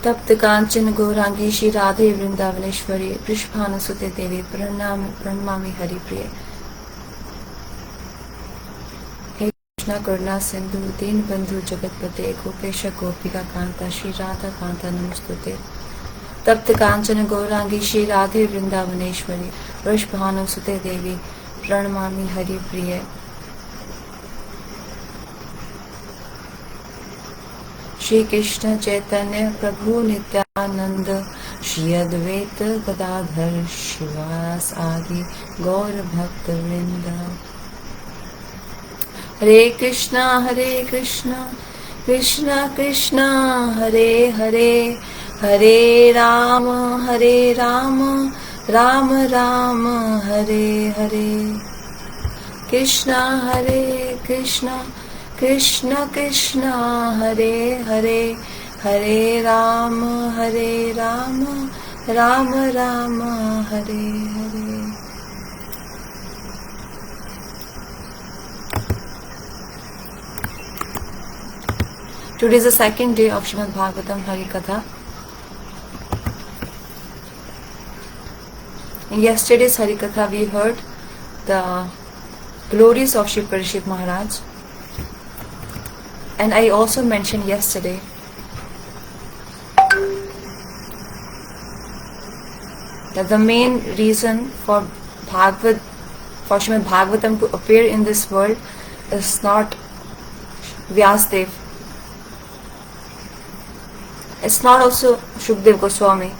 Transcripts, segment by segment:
तप्त कांचन गौरांगी श्री राधे वृंदावनेश्वरी वृषभानुसुते देवी प्रणमामि हरिप्रिय। हे कृष्णा करुणा सिंधु दीन बंधु जगतपते गोपेश गोपिका कांता श्री राधा कांता नमस्तुते। तप्त कांचन गौरांगी श्री राधे वृंदावनेश्वरी वृषभानुसुते देवी प्रणमामि हरिप्रिय। श्री कृष्ण चैतन्य प्रभु नित्यानंद श्री अद्वैत गदाधर शिवास आदि गौर भक्त वृंद। हरे कृष्णा कृष्णा कृष्णा हरे हरे, हरे राम राम राम हरे हरे। कृष्णा हरे कृष्णा कृष्ण कृष्ण हरे हरे, हरे Ram Ram Ram Hare Hare. Today is the second day of Srimad Bhagavatam Hari Katha. In yesterday's Hari Katha we heard the glories of Shri Parishit Maharaj. And I also mentioned yesterday that the main reason for Srimad Bhagavatam to appear in this world is not Vyasdev. It's not also Shukdev Goswami.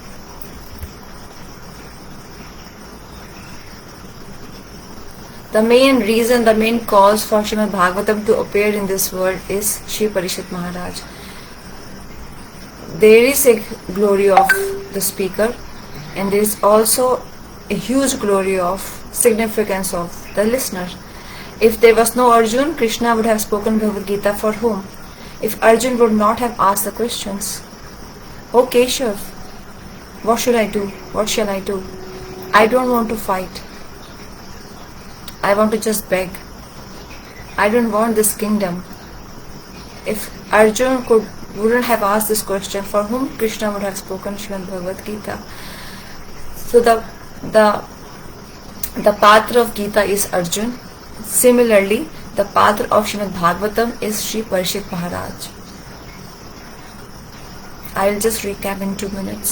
The main reason, the main cause for Srimad Bhagavatam to appear in this world is Shri Parishit Maharaj. There is a glory of the speaker and there is also a huge glory of significance of the listener. If there was no Arjun, Krishna would have spoken Bhagavad Gita for whom? If Arjun would not have asked the questions, "Oh Keshav, what should I do? What shall I do? I don't want to fight. I want to just beg. I don't want this kingdom." If Arjun wouldn't have asked this question, for whom Krishna would have spoken Srimad Bhagavad Gita. So the Patra of Gita is Arjun. Similarly, the Patra of Srimad Bhagavatam is Shri Parishit Maharaj. I will just recap in 2 minutes.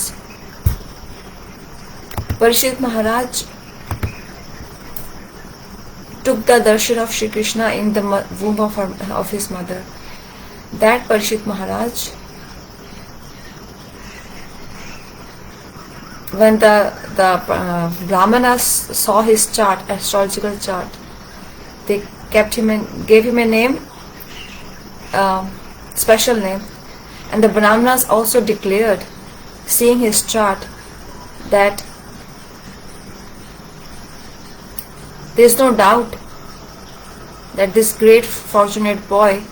Parishit Maharaj took the darshan of Shri Krishna in the womb of his mother. That Parishit Maharaj, when the Brahmanas saw his chart, astrological chart, they gave him a name, special name, and the Brahmanas also declared, seeing his chart, that there is no doubt that this great fortunate boy,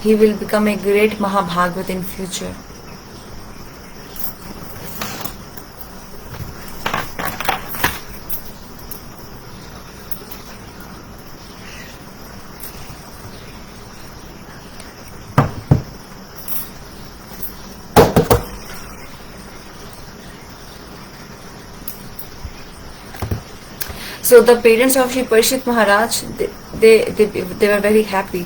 he will become a great Mahabhagavat in future. So the parents of Shri Parishit Maharaj, they were very happy.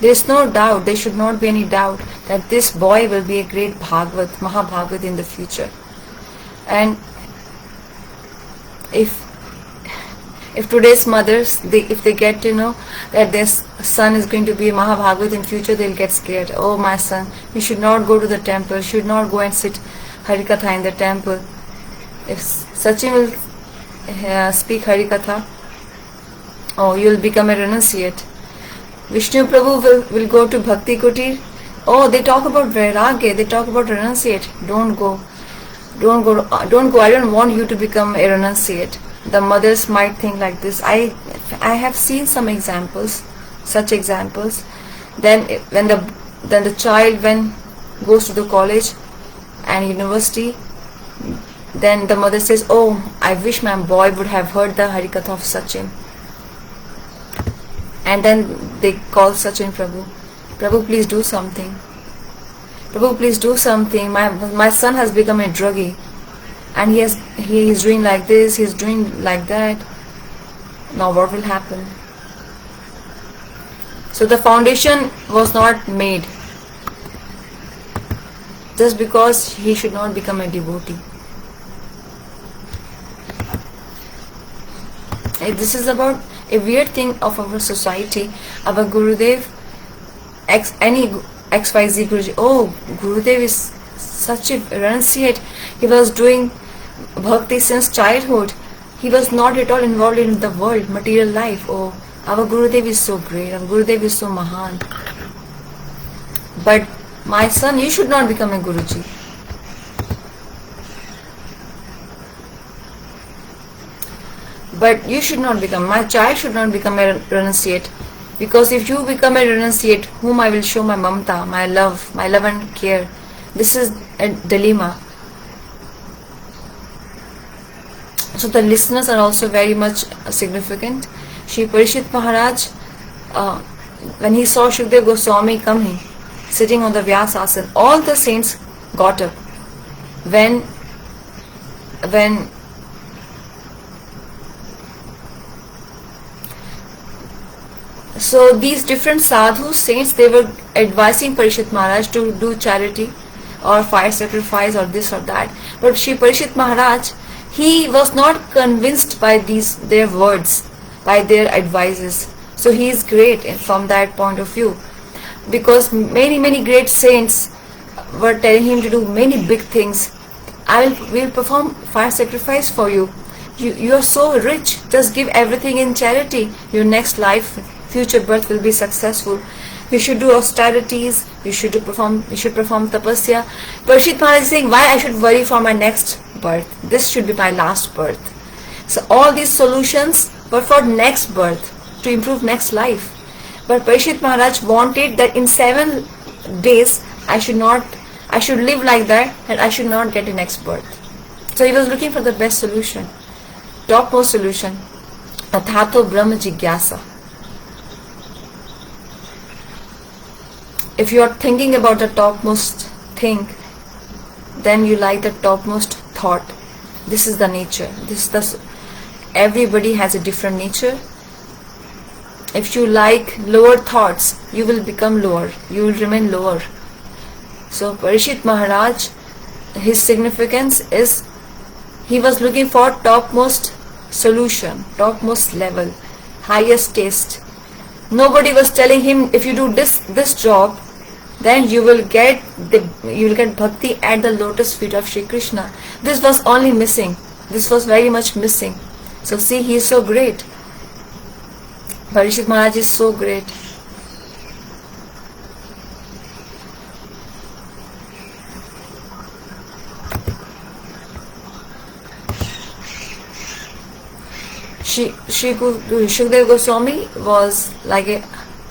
There is no doubt, there should not be any doubt that this boy will be a great Bhagavat, Mahabhagavat in the future. And if today's mothers, if they get to know that their son is going to be a Mahabhagavat in future, they'll get scared. "Oh my son, you should not go to the temple, you should not go and sit Harikatha in the temple. If Sachin will speak Harikatha, oh, you will become a renunciate. Vishnu Prabhu will go to Bhakti Kutir. Oh, they talk about Vairagya, they talk about renunciate. Don't go. I don't want you to become a renunciate." The mothers might think like this. I have seen some examples, such examples. Then when the child goes to the college and university, then the mother says, "Oh, I wish my boy would have heard the Harikatha of Sachin." And then they call Sachin Prabhu. Prabhu, please do something. Prabhu, please do something. My son has become a druggie, and he is doing like this, he is doing like that. Now what will happen? So the foundation was not made just because he should not become a devotee. This is about a weird thing of our society. Our Gurudev, any XYZ Guruji, oh, Gurudev is such a renunciate. He was doing bhakti since childhood. He was not at all involved in the world, material life. Oh, our Gurudev is so great. Our Gurudev is so Mahan. But my son, you should not become a Guruji. But you should not become, my child should not become a renunciate. Because if you become a renunciate, whom I will show my mamta, my love and care. This is a dilemma. So the listeners are also very much significant. Shri Parishit Maharaj, when he saw Shukdev Goswami coming, sitting on the Vyasasana, all the saints got up. When so these different sadhus, saints, they were advising Parishit Maharaj to do charity or fire sacrifice or this or that. But Shri Parishit Maharaj, he was not convinced by their words, by their advices. So he is great from that point of view. Because many great saints were telling him to do many big things. We'll perform fire sacrifice for you. You are so rich. Just give everything in charity. Your next life, future birth will be successful. You should do austerities. You should perform tapasya. Parishit Maharaj is saying, why I should worry for my next birth? This should be my last birth. So all these solutions were for next birth, to improve next life. But Parishit Maharaj wanted that in 7 days I should live like that, and I should not get a next birth. So he was looking for the best solution, topmost solution. Tathato Brahma Jigyasa. If you are thinking about the topmost thing, then you like the topmost thought. This is the nature. Everybody has a different nature. If you like lower thoughts, you will become lower. You will remain lower. So Parishit Maharaj, his significance is he was looking for topmost solution, topmost level, highest taste. Nobody was telling him, if you do this job, then you will get bhakti at the lotus feet of Shri Krishna. This was only missing. This was very much missing. So see, he is so great. Parishit Maharaj is so great. Shukdev Goswami was like a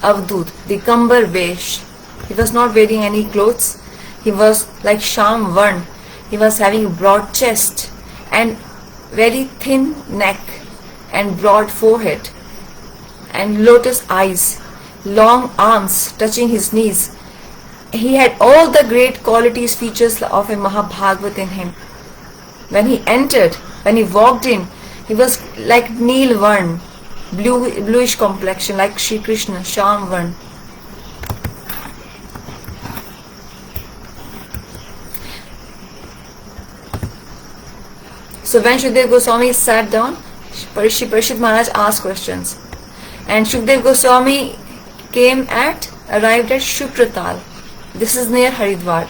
avdut, the kambar vesh. He was not wearing any clothes. He was like Sham Varn. He was having broad chest and very thin neck and broad forehead and lotus eyes, long arms touching his knees. He had all the great qualities, features of a Mahabhagavat in him. When he entered, when he walked in, he was like Neel Varn, bluish complexion, like Shri Krishna, Sham Varn. So when Shukdev Goswami sat down, Parishit Maharaj asked questions. And Shukdev Goswami arrived at Shukratal. This is near Haridwar.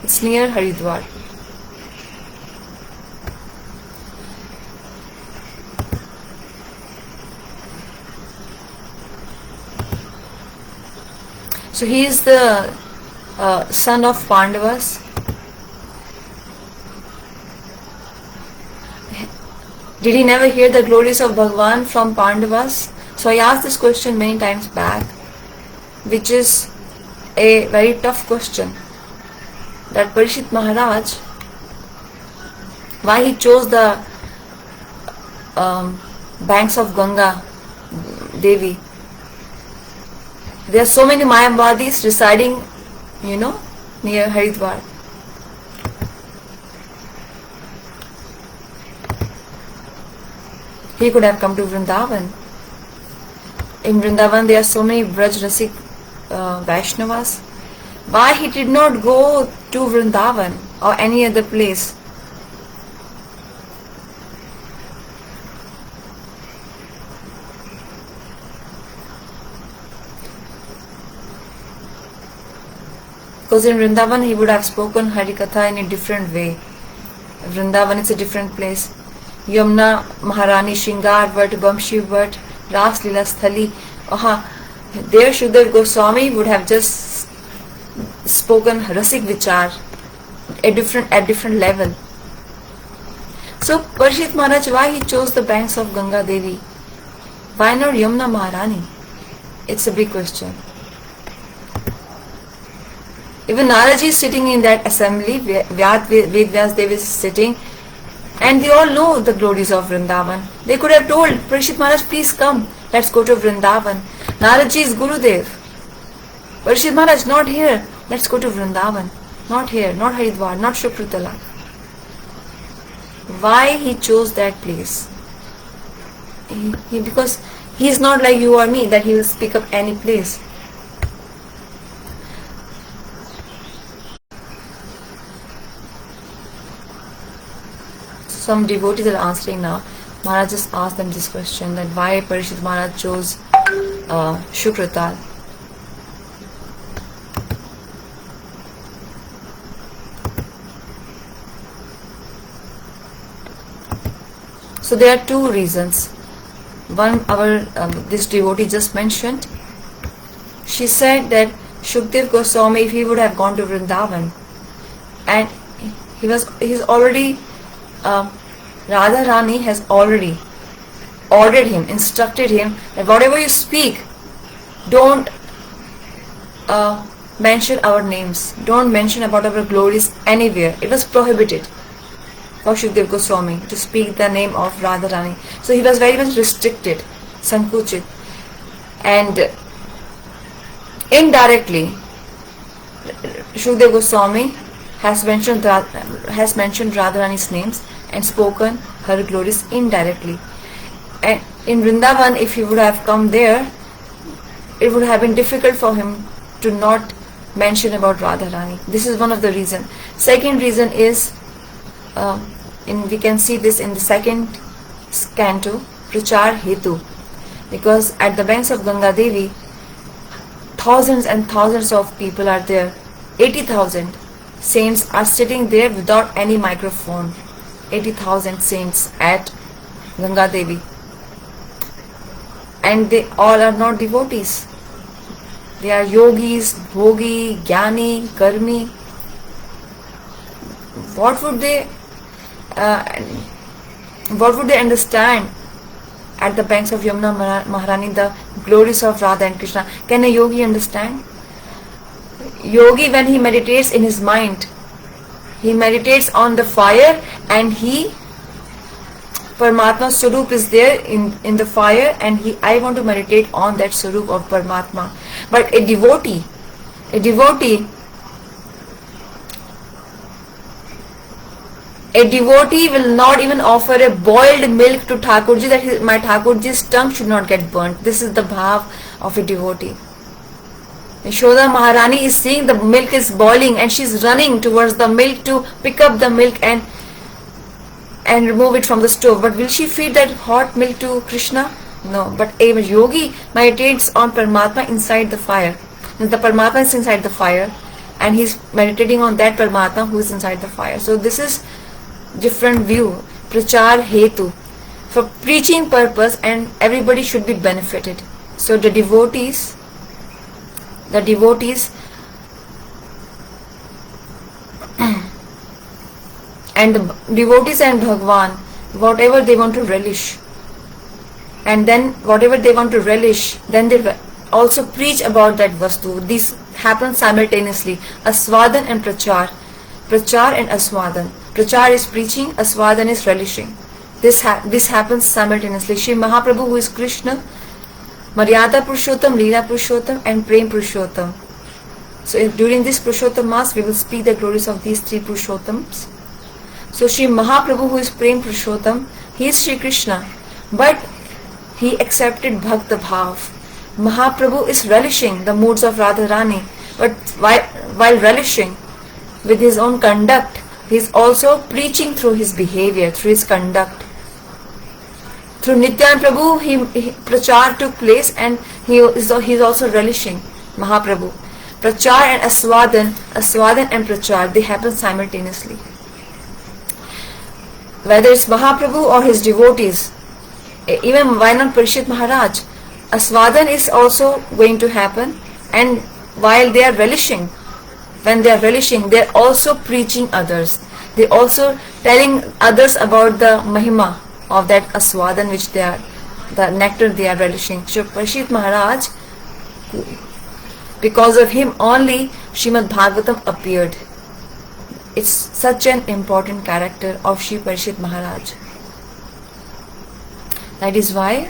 It's near Haridwar. So he is the son of Pandavas. Did he never hear the glories of Bhagavan from Pandavas? So I asked this question many times back, which is a very tough question. That Parishit Maharaj, why he chose the banks of Ganga Devi. There are so many Mayavadis residing, near Haridwar. He could have come to Vrindavan. In Vrindavan there are so many Braj Rasik Vaishnavas. Why he did not go to Vrindavan or any other place? Because in Vrindavan he would have spoken Hari Katha in a different way. Vrindavan is a different place. Yamuna, Maharani, Shringar Vat, Bamshi Vat, Ras Lila Sthali. There Shukdev Goswami would have just spoken Rasik Vichar at different level. So Parishit Maharaj, why he chose the banks of Ganga Devi? Why not Yamuna Maharani? It's a big question. Even Naraji is sitting in that assembly, Vedvyas Dev is sitting, and they all know the glories of Vrindavan. They could have told Parishit Maharaj, please come, let's go to Vrindavan. Naraji is Gurudev. Parishit Maharaj, not here, let's go to Vrindavan. Not here, not Haridwar, not Shukrutala. Why he chose that place? Because he is not like you or me that he will pick up any place. Some devotees are answering now. Maharaj just asked them this question, that why Parishit Maharaj chose Shukratal. So there are two reasons. One, this devotee just mentioned. She said that Shukdev Goswami, if he would have gone to Vrindavan, and he's already Radha Rani has already ordered him, instructed him that whatever you speak, don't mention our names, don't mention about our glories anywhere. It was prohibited for Shukdev Goswami to speak the name of Radha Rani. So he was very much restricted, sankuchit, and indirectly Shukdev Goswami has mentioned Radha Rani's names and spoken her glories indirectly. And in Vrindavan, if he would have come there, it would have been difficult for him to not mention about Radha Rani. This is one of the reasons. Second reason is, we can see this in the second canto, Prachar Hetu, because at the banks of Ganga Devi, thousands and thousands of people are there. 80,000 saints are sitting there without any microphone. 80,000 saints at Ganga Devi, and they all are not devotees. They are yogis, bhogi, jnani, karmi. What would they understand at the banks of Yamuna Maharani the glories of Radha and Krishna? Can a yogi understand? Yogi, when he meditates in his mind, he meditates on the fire, and Paramatma Swarup is there in the fire, and I want to meditate on that Swarup of Paramatma. But a devotee will not even offer a boiled milk to Thakurji, that my Thakurji's tongue should not get burnt. This is the bhav of a devotee. Yashoda Maharani is seeing the milk is boiling, and she is running towards the milk to pick up the milk and remove it from the stove. But will she feed that hot milk to Krishna? No. But a yogi meditates on Paramatma inside the fire. The Paramatma is inside the fire, and he is meditating on that Paramatma who is inside the fire. So this is different view. Prachar Hetu, for preaching purpose, and everybody should be benefited. So the devotees and Bhagwan, whatever they want to relish, and then whatever they want to relish, then they also preach about that vastu. This happens simultaneously. Aswadan and Prachar and Aswadan. Prachar is preaching, Aswadan is relishing. This happens simultaneously. Shri Mahaprabhu, who is Krishna, Maryada Purushottam, Leela Purushottam and Prem Purushottam. So during this Purushottam Mass, we will speak the glories of these three Purushottams. So Sri Mahaprabhu, who is Prem Purushottam, he is Sri Krishna, but he accepted Bhakta Bhav. Mahaprabhu is relishing the moods of Radharani, but while relishing with his own conduct, he is also preaching through his behavior, through his conduct. Through Nityananda Prabhu, he prachar took place, and he is also relishing Mahaprabhu. Prachar and Aswadan and Prachar, they happen simultaneously. Whether it's Mahaprabhu or his devotees, even why not Parishit Maharaj, Aswadan is also going to happen, and while they are relishing, when they are relishing, they are also preaching others. They are also telling others about the Mahima of that Aswadan which they are, the nectar they are relishing. So Parishit Maharaj, because of him only Srimad Bhagavatam appeared. It's such an important character of Shri Parishit Maharaj. That is why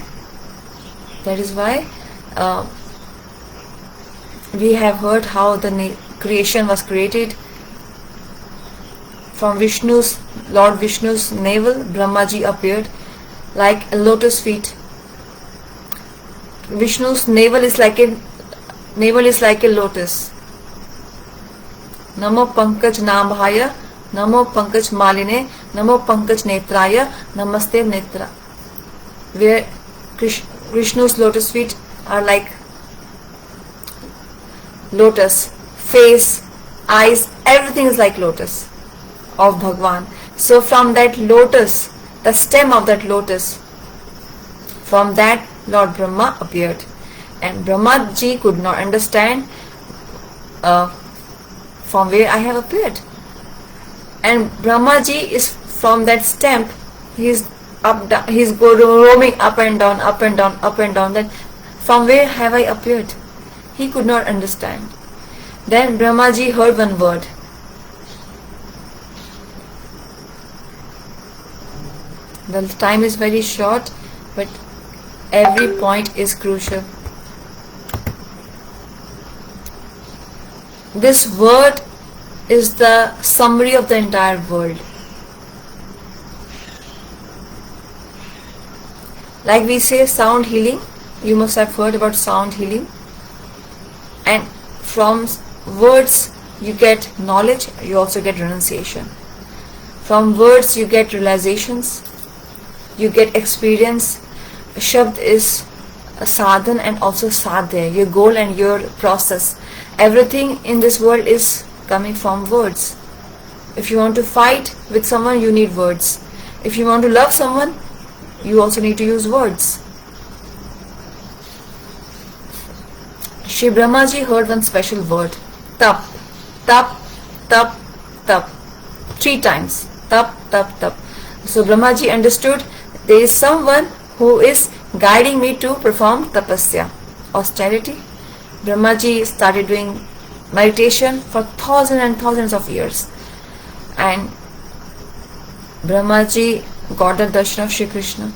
we have heard how the creation was created. From Lord Vishnu's navel, Brahmaji appeared like a lotus feet. Vishnu's navel is like a lotus. Namo Pankaj Nambhaya, Namo Pankaj Maline, Namo Pankaj Netraya, Namaste Netra. Where Vishnu's lotus feet are like lotus, face, eyes, everything is like lotus of Bhagwan. So from that lotus, the stem of that lotus, from that Lord Brahma appeared. And Brahma ji could not understand from where I have appeared. And Brahma ji is from that stem, he's roaming up and down, up and down, up and down. Then from where have I appeared? He could not understand. Then Brahma ji heard one word. The time is very short, but every point is crucial. This word is the summary of the entire world. Like we say sound healing, you must have heard about sound healing. And from words you get knowledge, you also get renunciation. From words you get realizations, you get experience. Shabd is a sadhan and also sadhya, your goal and your process. Everything in this world is coming from words. If you want to fight with someone, you need words. If you want to love someone, you also need to use words. Shri Brahmaji heard one special word, tap, tap, tap, tap, 3 times, tap, tap, tap. So Brahmaji understood there is someone who is guiding me to perform tapasya, austerity. Brahmaji started doing meditation for thousands and thousands of years. And Brahmaji got the darshan of Shri Krishna.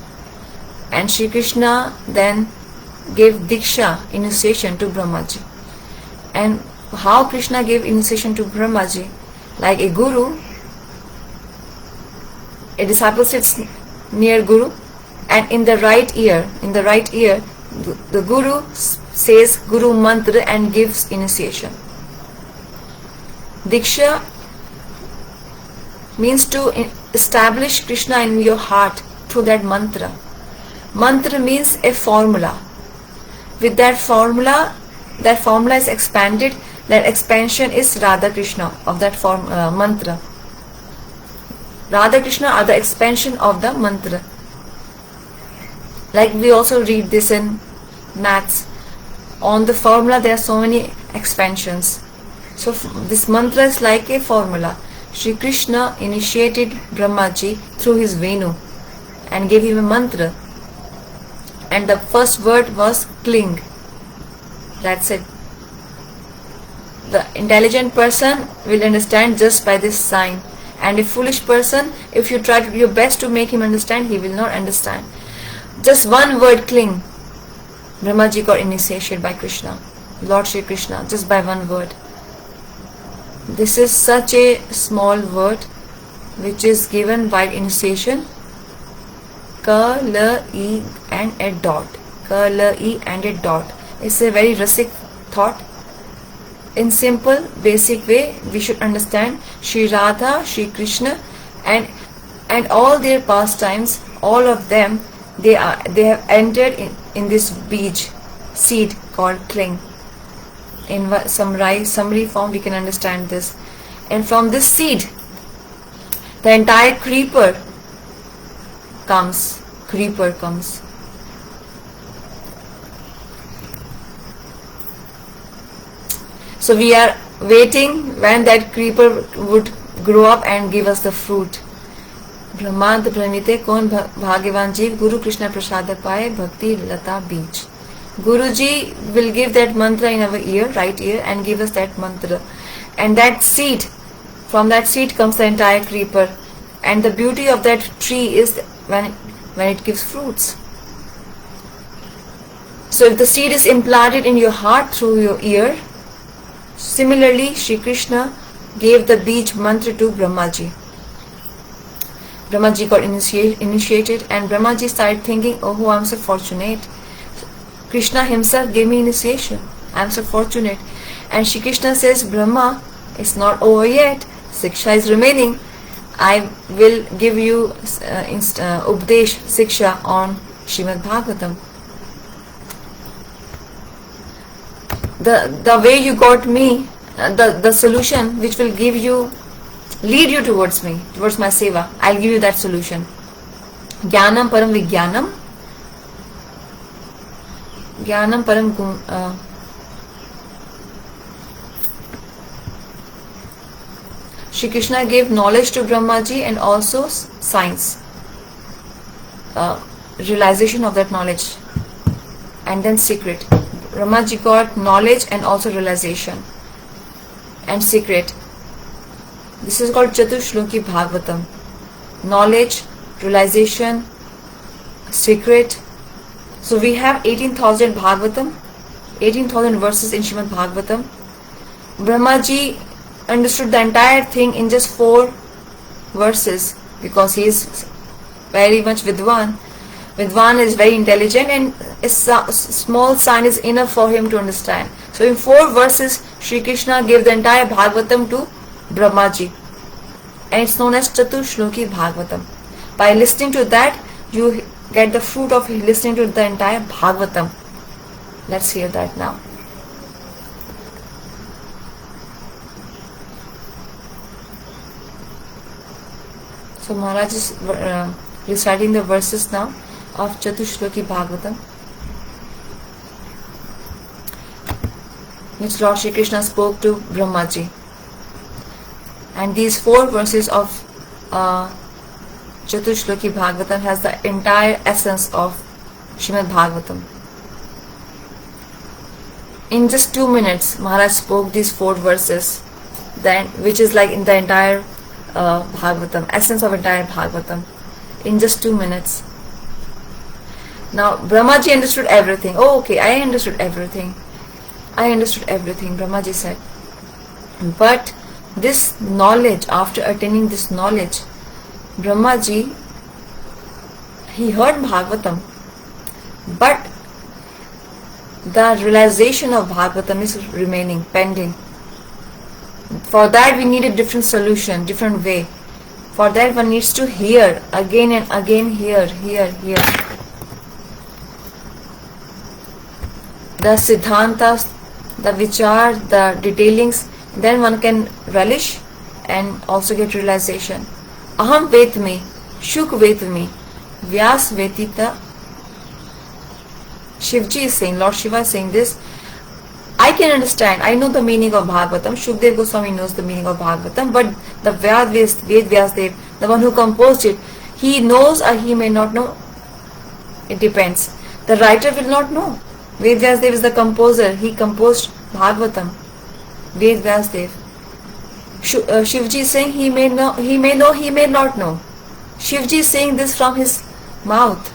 And Shri Krishna then gave Diksha, initiation to Brahmaji. And how Krishna gave initiation to Brahmaji? Like a guru, a disciple sits near Guru, and in the right ear, the Guru says Guru Mantra and gives initiation. Diksha means to establish Krishna in your heart through that mantra. Mantra means a formula. With that formula is expanded. That expansion is Radha Krishna of that mantra. Radha Krishna are the expansion of the mantra. Like we also read this in maths. On the formula there are so many expansions. So this mantra is like a formula. Shri Krishna initiated Brahmaji through his Venu and gave him a mantra. And the first word was cling. That's it. The intelligent person will understand just by this sign. And a foolish person, if you try your best to make him understand, he will not understand. Just one word, cling. Brahmaji got initiated by Krishna, Lord Shri Krishna, just by one word. This is such a small word which is given by initiation. Ka, la, e and a dot. Ka, la, e and a dot. It's a very rasic thought. In simple, basic way, we should understand Shri Radha, Shri Krishna, and all their pastimes. All of them, they have entered in this beej, seed called cling. In summary form, we can understand this. And from this seed, the entire creeper comes. So we are waiting when that creeper would grow up and give us the fruit. Brahmant Brahmite Kon Bhagyavan Jeev Guru Krishna Prasada Paye Bhakti Lata Beej. Guruji will give that mantra in our ear, right ear, and give us that mantra. And that seed, from that seed comes the entire creeper. And the beauty of that tree is when it gives fruits. So if the seed is implanted in your heart through your ear, similarly Shri Krishna gave the beej mantra to Brahmaji. Brahmaji got initiated, and Brahmaji started thinking, oh, I'm so fortunate. Krishna himself gave me initiation. I'm so fortunate. And Shri Krishna says, Brahma, it's not over yet. Siksha is remaining. I will give you Updesh Siksha on Srimad Bhagavatam. The way you got me, the solution which will lead you towards me, towards my seva, I'll give you that solution. Jnanam param vijnanam. Jnanam param Shri Krishna gave knowledge to Brahmaji and also science, realization of that knowledge, and then secret. Brahmaji got knowledge and also realization and secret. This is called Chatushloki Bhagavatam. Knowledge, realization, secret. So we have 18,000 Bhagavatam, 18,000 verses in Srimad Bhagavatam. Brahmaji understood the entire thing in just 4 verses because he is very much Vidwan. Vidwan is very intelligent, and a small sign is enough for him to understand. So in 4 verses, Shri Krishna gave the entire Bhagavatam to Brahmaji, and it's known as Chatushloki Bhagavatam. By listening to that, you get the fruit of listening to the entire Bhagavatam. Let's hear that now. So Maharaj is reciting the verses now of Chatushloki Bhagavatam, which Lord Shri Krishna spoke to Brahmaji. And these 4 verses of Chatushloki Bhagavatam has the entire essence of Srimad Bhagavatam. In just 2 minutes, Maharaj spoke these 4 verses, then which is like in the entire Bhagavatam, essence of entire Bhagavatam, in just 2 minutes. Now Brahmaji understood everything. Oh, okay, I understood everything, Brahmaji said. But this knowledge, after attaining this knowledge, Brahmaji, he heard Bhagavatam, but the realization of Bhagavatam is remaining, pending. For that we need a different solution, different way. For that one needs to hear again and again, hear. The siddhantas, the vichar, the detailings, then one can relish and also get realization. Aham vetmi, Shuk vetmi, Vyas vetita. Shivji is saying, Lord Shiva is saying this, I can understand, I know the meaning of Bhagavatam, Shukdev Goswami knows the meaning of Bhagavatam, but the Ved Vyasdev, the one who composed it, he knows or he may not know. It depends. The writer will not know. Ved Vyasdev is the composer, he composed Bhagavatam. Ved Vyasdev. Shivji is saying he may know, he may not know. Shivji is saying this from his mouth.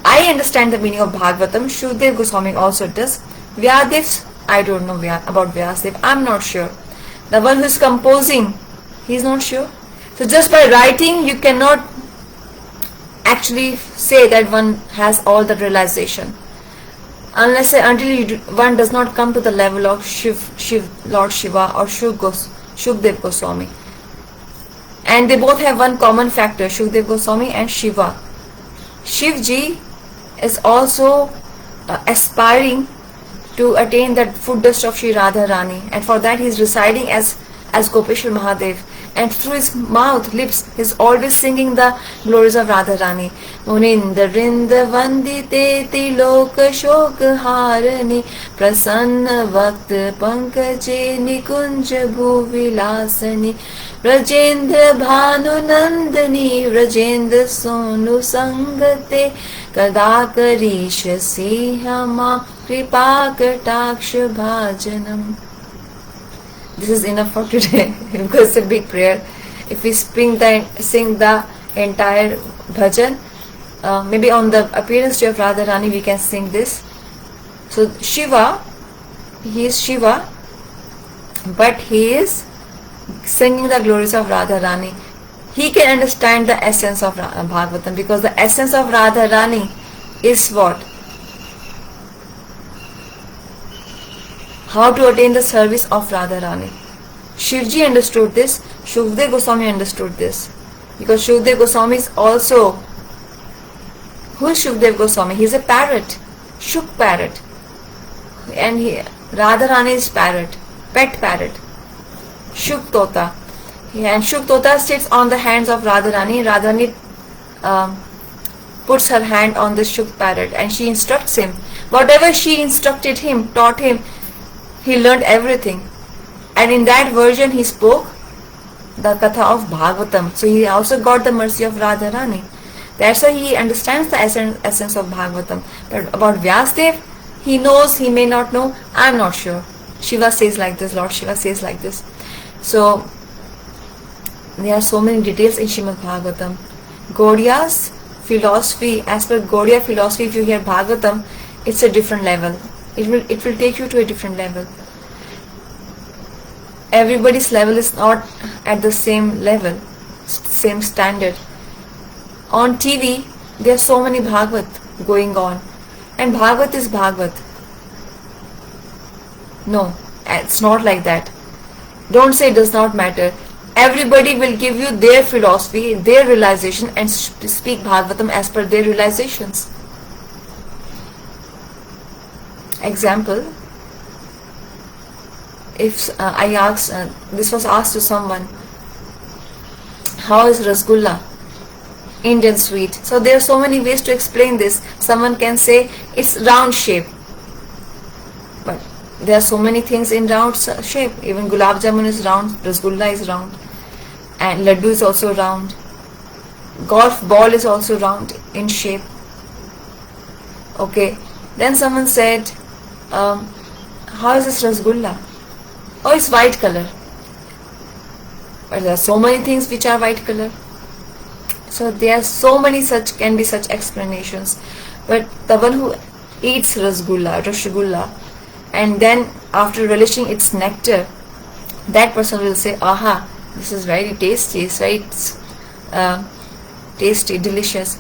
I I understand the meaning of Bhagavatam. Shukdev Goswami also does. Vyadev, I don't know about Vyasadev. I'm not sure. The one who is composing, he's not sure. So just by writing, you cannot actually say that one has all the realization. Unless until one does not come to the level of Lord Shiva or Shukdev Goswami. And they both have one common factor, Shukdev Goswami and Shiva. Shivji is also aspiring to attain that foot dust of Shri Radharani, and for that he is residing as Gopeshwar Mahadev, and through his mouth, lips, he is always singing the glories of Radharani. Munindra Vrinda Vandite Tiloka Shok Harani Prasanna Vakta Pankaje Nikunja Bhuvilasani Rajendra Bhanu Nandani Rajendra Sonu Sangate Kadakarish Sihama Kripa Kataksha Bhajanam. This is enough for today because it's a big prayer. If we sing the entire bhajan, maybe on the appearance day of Radharani we can sing this. So Shiva, he is Shiva, but he is singing the glories of Radharani. He can understand the essence of Bhagavatam, because the essence of Radharani is what? How to attain the service of Radharani. Shivji understood this, Shukdev Goswami understood this. Because Shukdev Goswami is also, who is Shukdev Goswami? He is a parrot, Shuk parrot. And Radharani is parrot, pet parrot, Shuk Tota. And Shuk Tota sits on the hands of Radharani. Radharani puts her hand on the Shuk parrot and she instructs him. Whatever she instructed him, taught him, he learned everything. And in that version he spoke the Katha of Bhagavatam. So he also got the mercy of Radharani. That's why he understands the essence of Bhagavatam. But about Vyasadev, he knows, he may not know, I'm not sure. Shiva says like this, Lord Shiva says like this. So there are so many details in Srimad Bhagavatam. Gaudiya's philosophy, as per Gaudiya philosophy, if you hear Bhagavatam, it's a different level. It will take you to a different level. Everybody's level is not at the same level, same standard. On TV, there are so many Bhagavat going on, and Bhagavat is Bhagavat. No, it's not like that. Don't say it does not matter. Everybody will give you their philosophy, their realization, and speak Bhagavatam as per their realizations. Example, if I asked, this was asked to someone, how is Rasgulla, Indian sweet? So there are so many ways to explain this. Someone can say it's round shape, but there are so many things in round shape. Even Gulab Jamun is round, Rasgulla is round, and Laddu is also round. Golf ball is also round in shape. Okay, then someone said, how is this Rasgulla? Oh, it's white color. But there are so many things which are white color. So there are so many can be such explanations. But the one who eats Rasgulla, and then after relishing its nectar, that person will say, aha, this is very tasty, it's very tasty, delicious.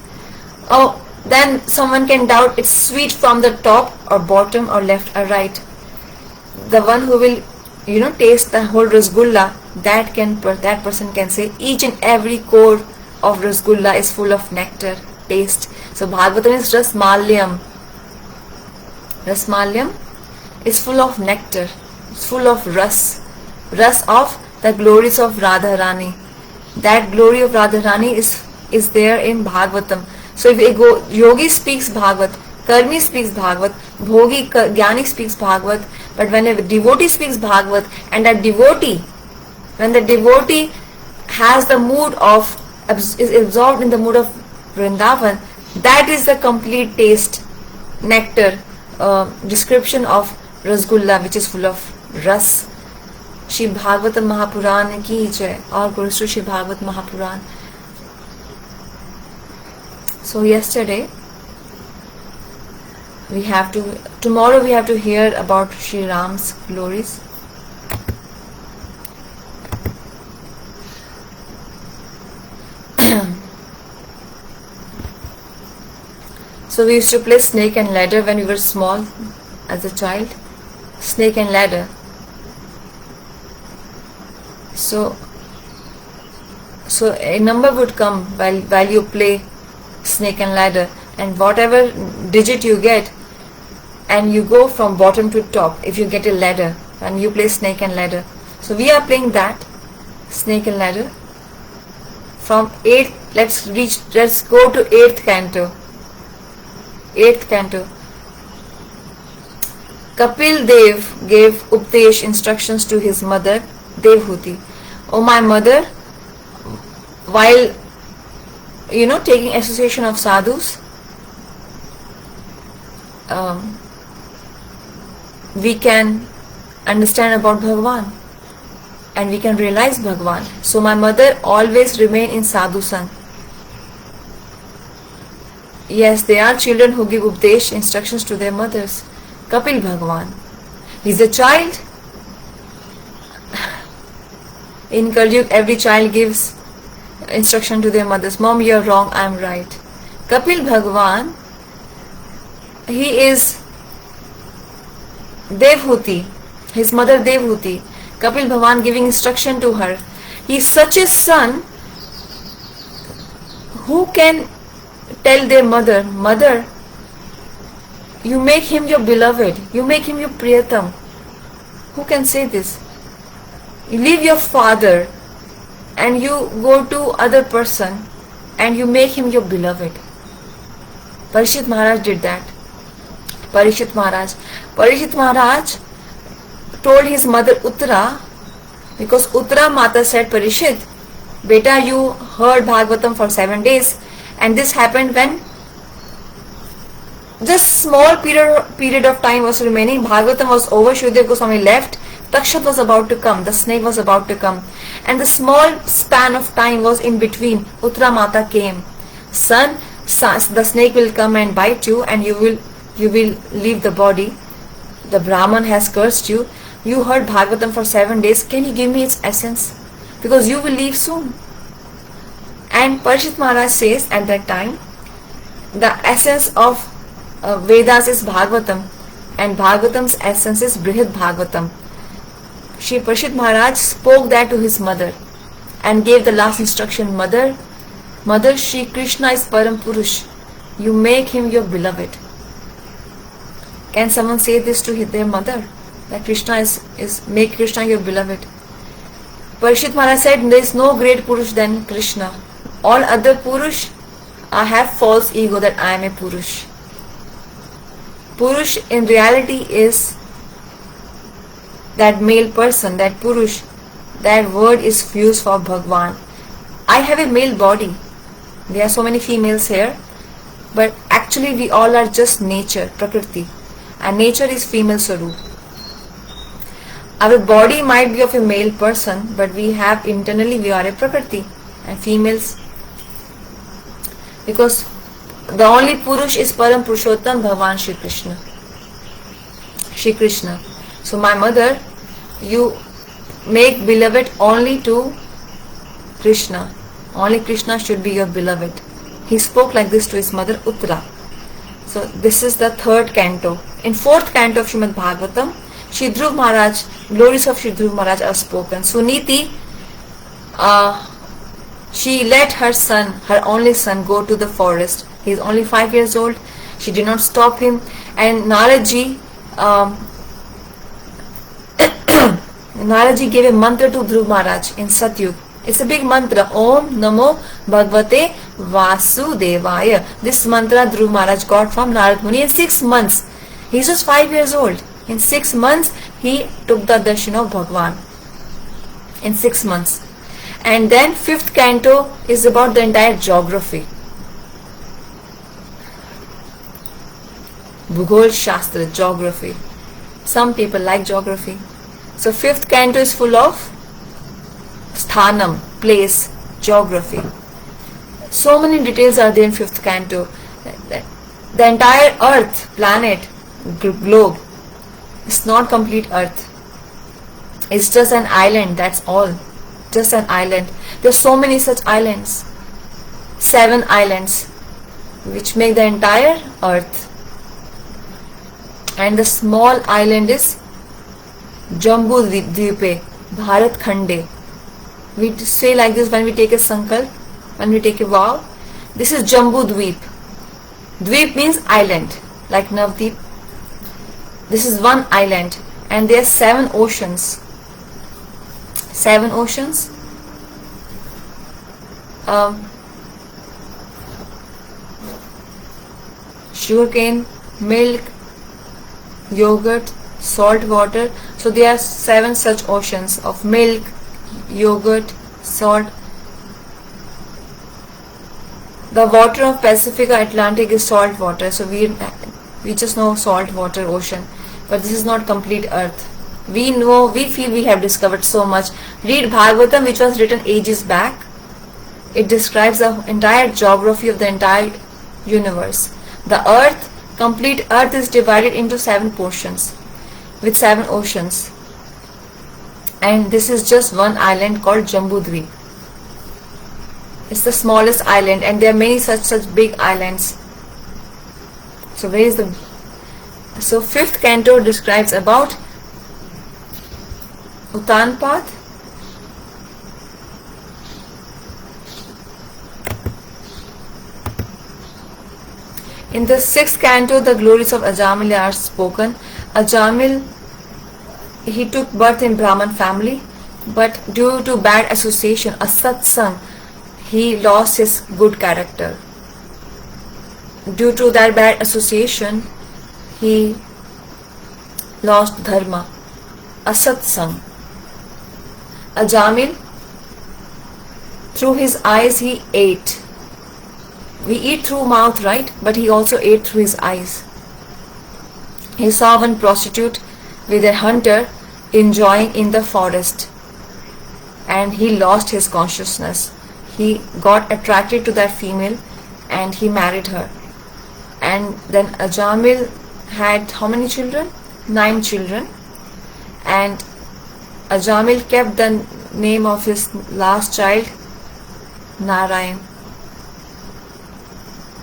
Oh, then someone can doubt it's sweet from the top or bottom or left or right. The one who will, taste the whole Rasgulla, that person can say each and every core of Rasgulla is full of nectar, taste. So Bhagavatam is Rasmalyam. Rasmalyam is full of nectar, it's full of ras of the glories of Radharani. That glory of Radharani is there in Bhagavatam. So if a yogi speaks Bhagavat, Karmi speaks Bhagavat, Bhogi Jnani speaks Bhagavat, but when a devotee speaks Bhagavat, and that devotee, when the devotee has the mood of, is absorbed in the mood of Vrindavan, that is the complete taste, nectar, description of Rasgulla, which is full of ras. Shri Bhagavatam Mahapuran ki jai, or goes to Shri Bhagavat Mahapuran. So yesterday, tomorrow we have to hear about Shri Ram's glories. So we used to play snake and ladder when we were small as a child. Snake and ladder. So a number would come while you play snake and ladder, and whatever digit you get, and you go from bottom to top if you get a ladder, and you play snake and ladder. So we are playing that snake and ladder from 8th. Let's go to 8th canto. 8th canto. Kapil Dev gave Updesh instructions to his mother Devhuti. Oh my mother, while taking association of sadhus, we can understand about Bhagavan and we can realize Bhagavan. So my mother always remain in sadhu sang. Yes, they are children who give Updesh instructions to their mothers. Kapil Bhagavan, he's a child. In Kali Yuga, every child gives instruction to their mothers. Mom, you're wrong, I'm right. Kapil Bhagavan, he is Devhuti, his mother Devhuti. Kapil Bhagavan giving instruction to her. He is such a son who can tell their mother, Mother, you make him your beloved, you make him your Priyatam. Who can say this? You leave your father and you go to other person and you make him your beloved. Parishit Maharaj did that. Parishit Maharaj told his mother Uttara, because Uttara Mata said, Parishit, beta, you heard Bhagavatam for 7 days, and this happened when just small period of time was remaining. Bhagavatam was over, Shukdev Goswami left, Takshat was about to come, the snake was about to come, and the small span of time was in between. Uttara Mata came. Son, the snake will come and bite you and you will leave the body. The Brahman has cursed you. You heard Bhagavatam for 7 days. Can you give me its essence? Because you will leave soon. And Parishit Maharaj says at that time, the essence of Vedas is Bhagavatam, and Bhagavatam's essence is Brihad Bhagavatam. Shri Parishit Maharaj spoke that to his mother and gave the last instruction, Mother, Shri Krishna is Param Purush. You make him your beloved. Can someone say this to their mother? That Krishna is make Krishna your beloved. Parishit Maharaj said, there is no great Purush than Krishna. All other Purush, I have false ego that I am a Purush. Purush in reality is that male person, that Purush. That word is used for Bhagwan. I have a male body. There are so many females here, but actually we all are just nature, Prakriti, and nature is female Sarup. Our body might be of a male person, but we have internally we are a Prakriti and females, because the only Purush is Param Purushottam Bhagavan Shri Krishna. Shri Krishna. So my mother, you make beloved only to Krishna. Only Krishna should be your beloved. He spoke like this to his mother Uttara. So this is the 3rd canto. In 4th canto of Srimad Bhagavatam, Shri Dhruv Maharaj, glories of Shri Dhruv Maharaj are spoken. Suniti, she let her son, her only son, go to the forest. He is only 5 years old. She did not stop him. And Naradji gave a mantra to Dhruv Maharaj in Satyug. It's a big mantra. Om Namo Bhagavate Vasudevaya. This mantra Dhruv Maharaj got from Narad Muni in 6 months. He's just 5 years old. In 6 months, he took the darshan of Bhagwan. In 6 months. And then 5th canto is about the entire geography. Bhugol Shastra, geography. Some people like geography. So 5th canto is full of sthanam, place, geography. So many details are there in 5th canto. The entire earth, planet, globe is not complete earth. It's just an island, that's all. Just an island. There's so many such islands. 7 islands which make the entire earth. And the small island is Jambu Dvipe, Bharat Khande. We say like this when we take a sankalp, when we take a vow. This is Jambu Dvip. Dvip means island, like Navdeep. This is one island, and there are 7 oceans. 7 oceans. Sugarcane, milk, yogurt, salt water. So there are 7 such oceans of milk, yogurt, salt. The water of Pacific or Atlantic is salt water. So we just know salt water ocean, but this is not complete earth. We know, we feel we have discovered so much. Read Bhagavatam, which was written ages back. It describes the entire geography of the entire universe. The earth, complete earth is divided into 7 portions with 7 oceans. And this is just one island called Jambudvip. It's the smallest island, and there are many such big islands. So where is the... So 5th canto describes about Uttanpath, in the 6th canto, the glories of Ajamil are spoken. Ajamil, he took birth in Brahman family, but due to bad association, asatsang, he lost his good character. Due to that bad association, he lost dharma, asatsang. Ajamil, through his eyes he ate. We eat through mouth, right? But he also ate through his eyes. He saw one prostitute with a hunter enjoying in the forest, and he lost his consciousness. He got attracted to that female and he married her. And then Ajamil had how many children? 9 children. And Ajamil kept the name of his last child Narayan.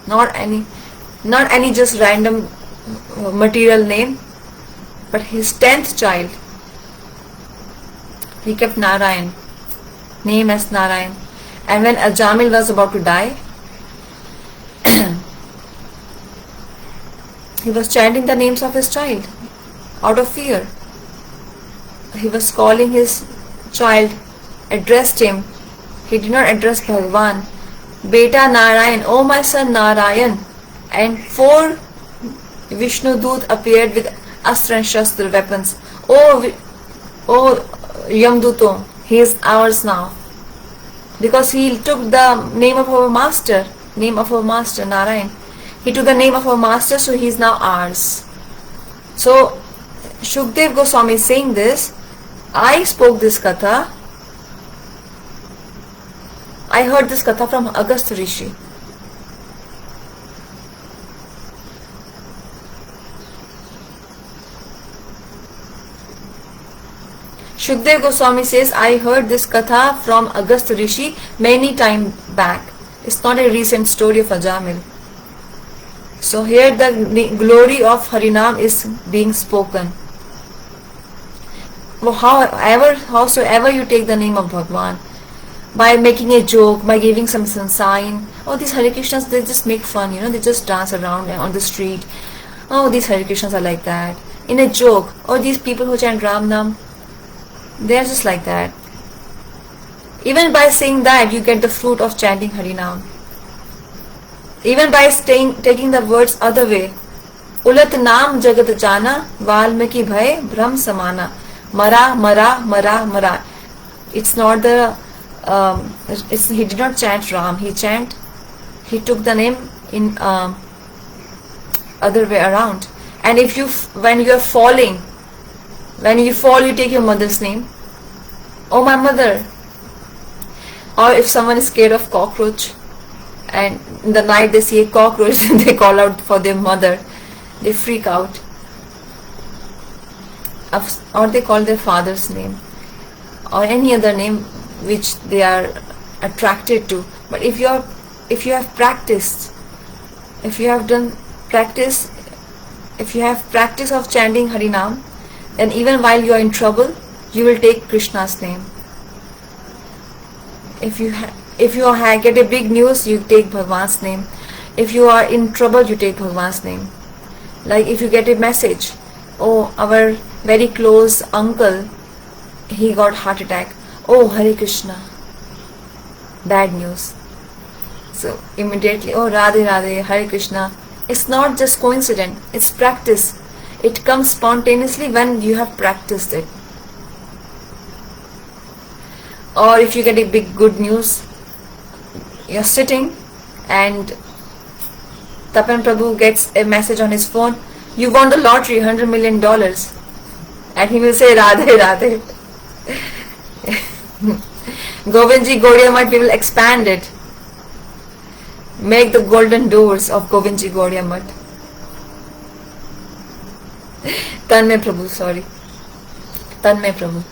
Not any just random material name, but his 10th child, he kept Narayan, name as Narayan. And when Ajamil was about to die, he was chanting the names of his child out of fear. He was calling his child, addressed him. He did not address Bhagavan. Beta Narayan, oh my son Narayan. And 4 Vishnu Dut appeared with Astra and Shastra weapons. Oh Yamduto, he is ours now. Because he took the name of our master, Narayan. He took the name of our master, so he is now ours. So Shukdev Goswami is saying this. I spoke this Katha. I heard this Katha from Agastya Rishi. Shukdev Goswami says, I heard this Katha from Agastya Rishi many time back. It's not a recent story of Ajamil. So here the glory of Harinam is being spoken. Well, howsoever you take the name of Bhagwan, by making a joke, by giving some sign. Oh, these Hare Krishnas, they just make fun, they just dance around on the street. Oh, these Hare Krishnas are like that. In a joke. Oh, these people who chant Ram Nam, they are just like that. Even by saying that, you get the fruit of chanting Harinam. Even by taking the words other way. Ulat naam jagat jana, Valmiki bhai brahm samana. Mara, mara, mara, mara. It's not the... he did not chant Ram. He took the name in other way around. And when you fall, you take your mother's name. Oh, my mother. Or if someone is scared of cockroach and in the night they see a cockroach and they call out for their mother. They freak out. Or they call their father's name or any other name which they are attracted to. But if you have practiced, if you have practice of chanting Harinam, then even while you are in trouble, you will take Krishna's name. If you get a big news, you take Bhagwan's name. If you are in trouble, you take Bhagwan's name. Like if you get a message, oh, our very close uncle, he got heart attack. Oh, Hare Krishna. Bad news. So immediately, oh, Radhe Radhe, Hare Krishna. It's not just coincidence, it's practice. It comes spontaneously when you have practiced it. Or if you get a big good news, you're sitting and Tapan Prabhu gets a message on his phone, you won the lottery, $100 million. And he will say, Radhe Radhe. Govindji Gaudiya Math, we will expand it. Make the golden doors of Govindji Gaudiya Math. Tanmay Prabhu, sorry. Tanmay Prabhu.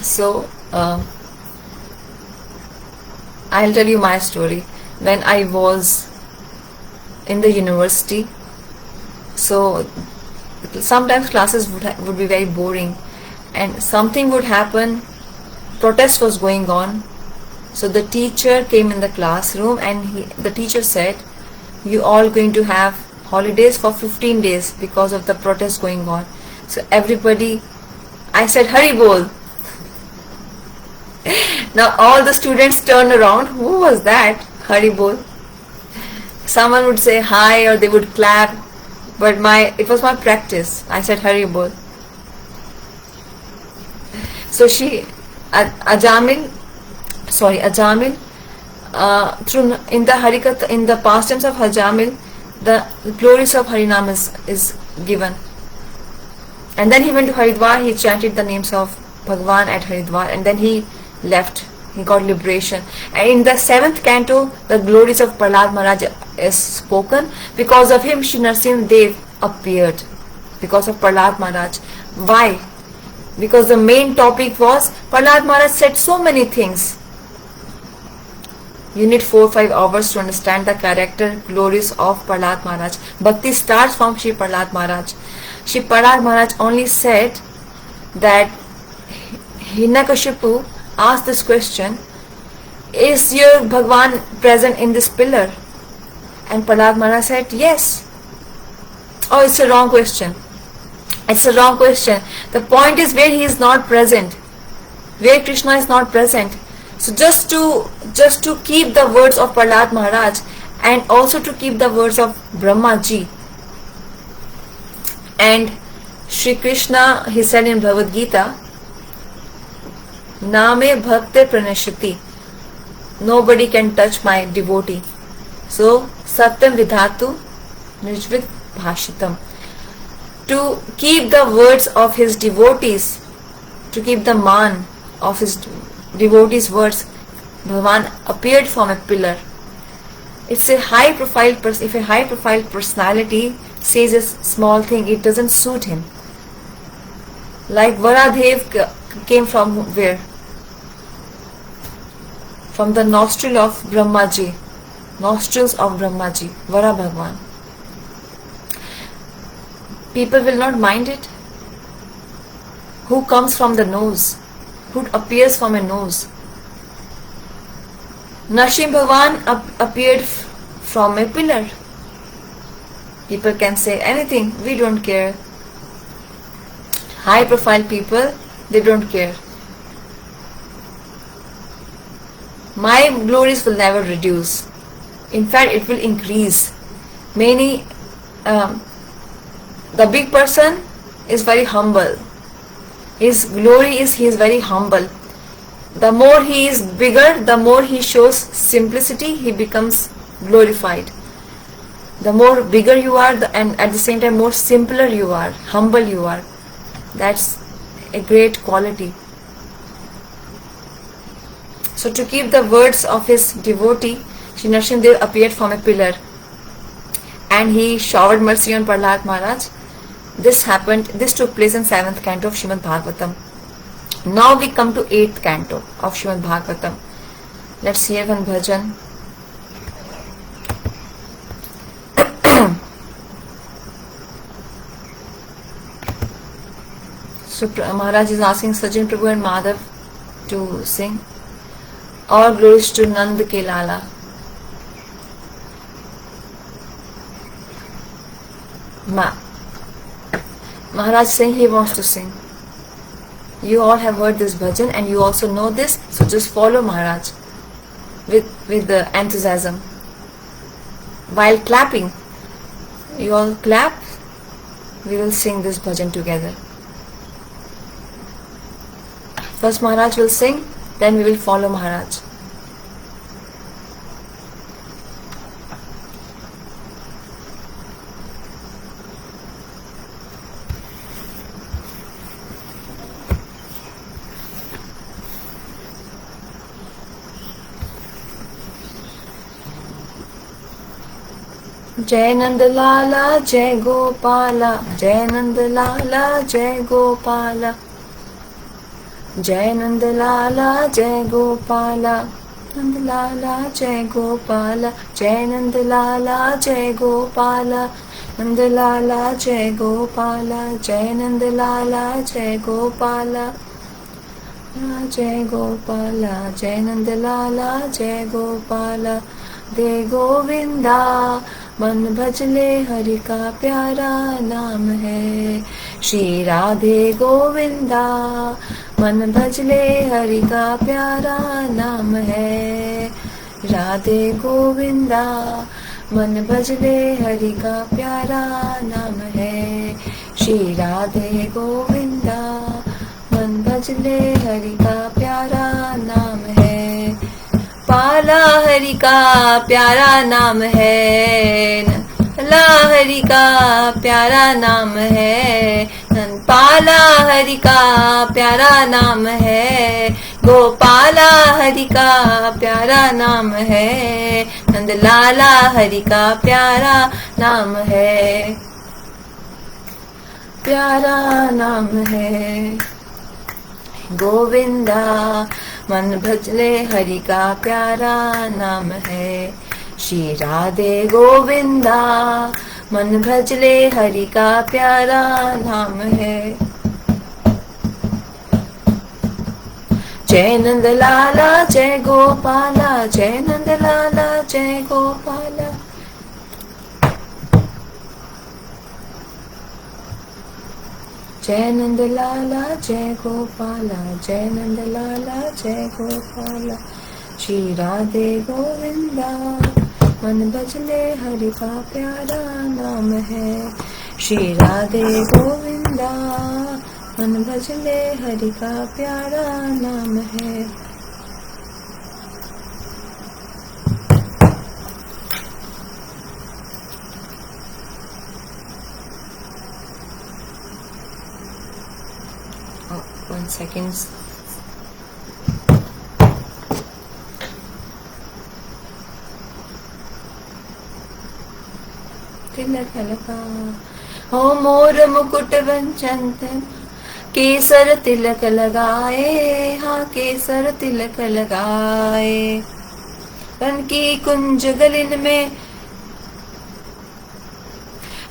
So, I'll tell you my story. When I was in the university, so sometimes classes would be very boring and something would happen, protest was going on. So the teacher came in the classroom and the teacher said, you all going to have holidays for 15 days because of the protest going on. So everybody, I said, Hari Bol. Now all the students turned around. Who was that? Hari Bol. Someone would say hi or they would clap, but it was my practice. I said Hari Bol. So Ajamil, in the Harikatha, in the pastimes of Ajamil, the glories of Harinam is given. And then he went to Haridwar, he chanted the names of Bhagwan at Haridwar, and then he left. He got liberation. And in the 7th canto, the glories of Prahlad Maharaj is spoken. Because of him, Shri Narsimha Dev appeared. Because of Prahlad Maharaj. Why? Because the main topic was, Prahlad Maharaj said so many things. You need 4 or 5 hours to understand the character, glories of Prahlad Maharaj. Bhakti starts from Shri Prahlad Maharaj. Shri Prahlad Maharaj only said that Hiranyakashipu asked this question, is your Bhagwan present in this pillar? And Prahlad Maharaj said, yes. Oh, it's a wrong question. It's a wrong question. The point is where he is not present, where Krishna is not present. So just to keep the words of Prahlad Maharaj and also to keep the words of Brahma Ji. And Shri Krishna, he said in Bhagavad Gita, Name Bhakte Pranashati. Nobody can touch my devotee. So, Satyam Vidhatu Nijvid Bhashitam. To keep the words of his devotees, to keep the man of his devotees' words, Bhagavan appeared from a pillar. It's a high profile person. If a high profile personality says a small thing, it doesn't suit him. Like Varadev came from where? From the nostril of Brahmaji. Nostrils of Brahmaji. Vara Bhagwan. People will not mind it. Who comes from the nose? Who appears from a nose? Narsimha Bhagwan appeared from a pillar. People can say anything, we don't care. High profile people, they don't care. My glories will never reduce. In fact, it will increase. The big person is very humble. His glory is he is very humble. The more he is bigger, the more he shows simplicity, he becomes glorified. The more bigger you are, and at the same time more simpler you are, humble you are. That's a great quality. So to keep the words of his devotee, Sri Nrsimhadev appeared from a pillar and he showered mercy on Prahlad Maharaj. This took place in 7th canto of Srimad Bhagavatam. Now we come to 8th canto of Srimad Bhagavatam. Let's hear one bhajan. So Maharaj is asking Sajjan Prabhu and Madhav to sing. All glories to Nand ke Lala. Maharaj saying he wants to sing. You all have heard this bhajan and you also know this, so just follow Maharaj with the enthusiasm. While clapping, you all clap, we will sing this bhajan together. First Maharaj will sing, then we will follow Maharaj. जय नंद लाला जय गोपाला, जय नंद लाला जय गोपाला, जय नंद लाला जय गोपाला, नंद लाला जय गोपाला, जय नंद लाला जय गोपाला, नंद लाला जय गोपाला, जय नंद लाला जय गोपाला, जय गोपाला, जय नंद लाला जय गोपाला, दे गोविंदा मन भजले हरि का प्यारा नाम है, श्री राधे गोविंदा मन भजले हरि का प्यारा नाम है, राधे गोविंदा मन भजले हरि का प्यारा नाम है, श्री राधे गोविंदा मन भजले हरि का प्यारा नाम है, पाला हरि का प्यारा नाम है, ला हरि का प्यारा नाम है, पाला हरि का प्यारा नाम है, गोपाला हरि का प्यारा नाम है, नंद लाला हरि का प्यारा नाम है, प्यारा नाम है, गोविंदा मन भजले हरि का प्यारा नाम है, श्री राधे गोविंदा मन भजले हरि का प्यारा नाम है, जय नंद लाला जय गोपाला, जय नंद लाला जय गोपाला, जय नंद लाला जय गोपाला, जय नंद लाला जय गोपाला, श्री राधे गोविंदा मन भजले हरि का प्यारा नाम है, श्री राधे गोविंदा मन भजले हरि का प्यारा नाम है। One second. तिलक लगा हो मोर मुकुट वंचंत, केसर तिलक लगाए, हाँ केसर तिलक लगाए, वन की कुंज गलिन में,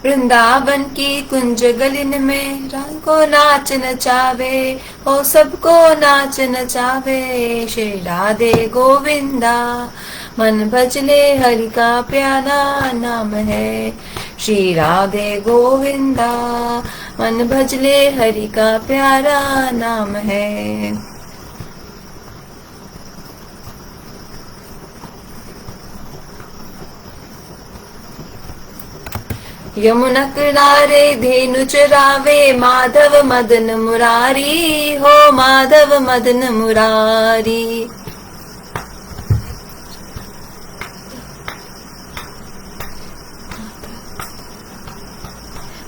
वृंदावन की कुंज गलिन में, रंग को नाच नचावे, हो सबको नाच नचावे, श्री राधे गोविंदा मन भजले हरि का प्यारा नाम है, श्री राधे गोविंदा मन भजले हरि का प्यारा नाम है। यमुना किनारे धेनु चरावे, माधव मदन मुरारी, हो माधव मदन मुरारी,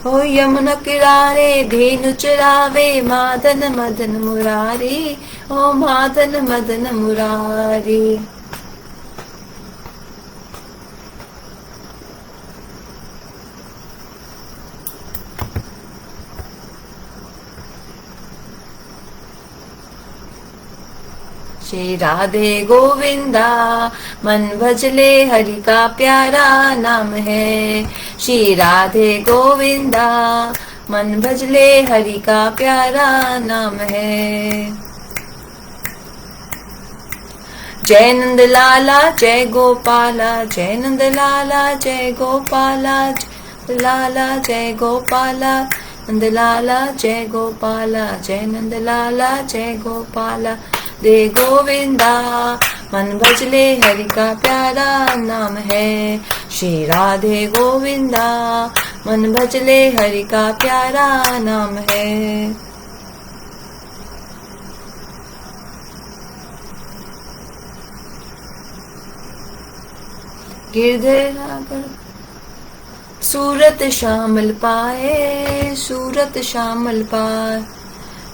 ओ यमुना किनारे धेनु चरावे मादन मदन मुरारी, ओ मादन मदन मुरारी। श्री राधे गोविंदा मन भजले हरि का प्यारा नाम है। श्री राधे गोविंदा मन भजले हरि का प्यारा नाम है। जय नंद लाला जय गोपाला, जय नंद लाला जय गोपाला, जय लाला जय गोपाला, नंद लाला जय गोपाला, जय नंद लाला जय गोपाला। दे गोविंदा मन भजले हरि का प्यारा नाम है। श्री राधे गोविंदा मन भजले हरि का प्यारा नाम है। गिरधर सूरत श्यामल पाए, सूरत श्यामल पाए।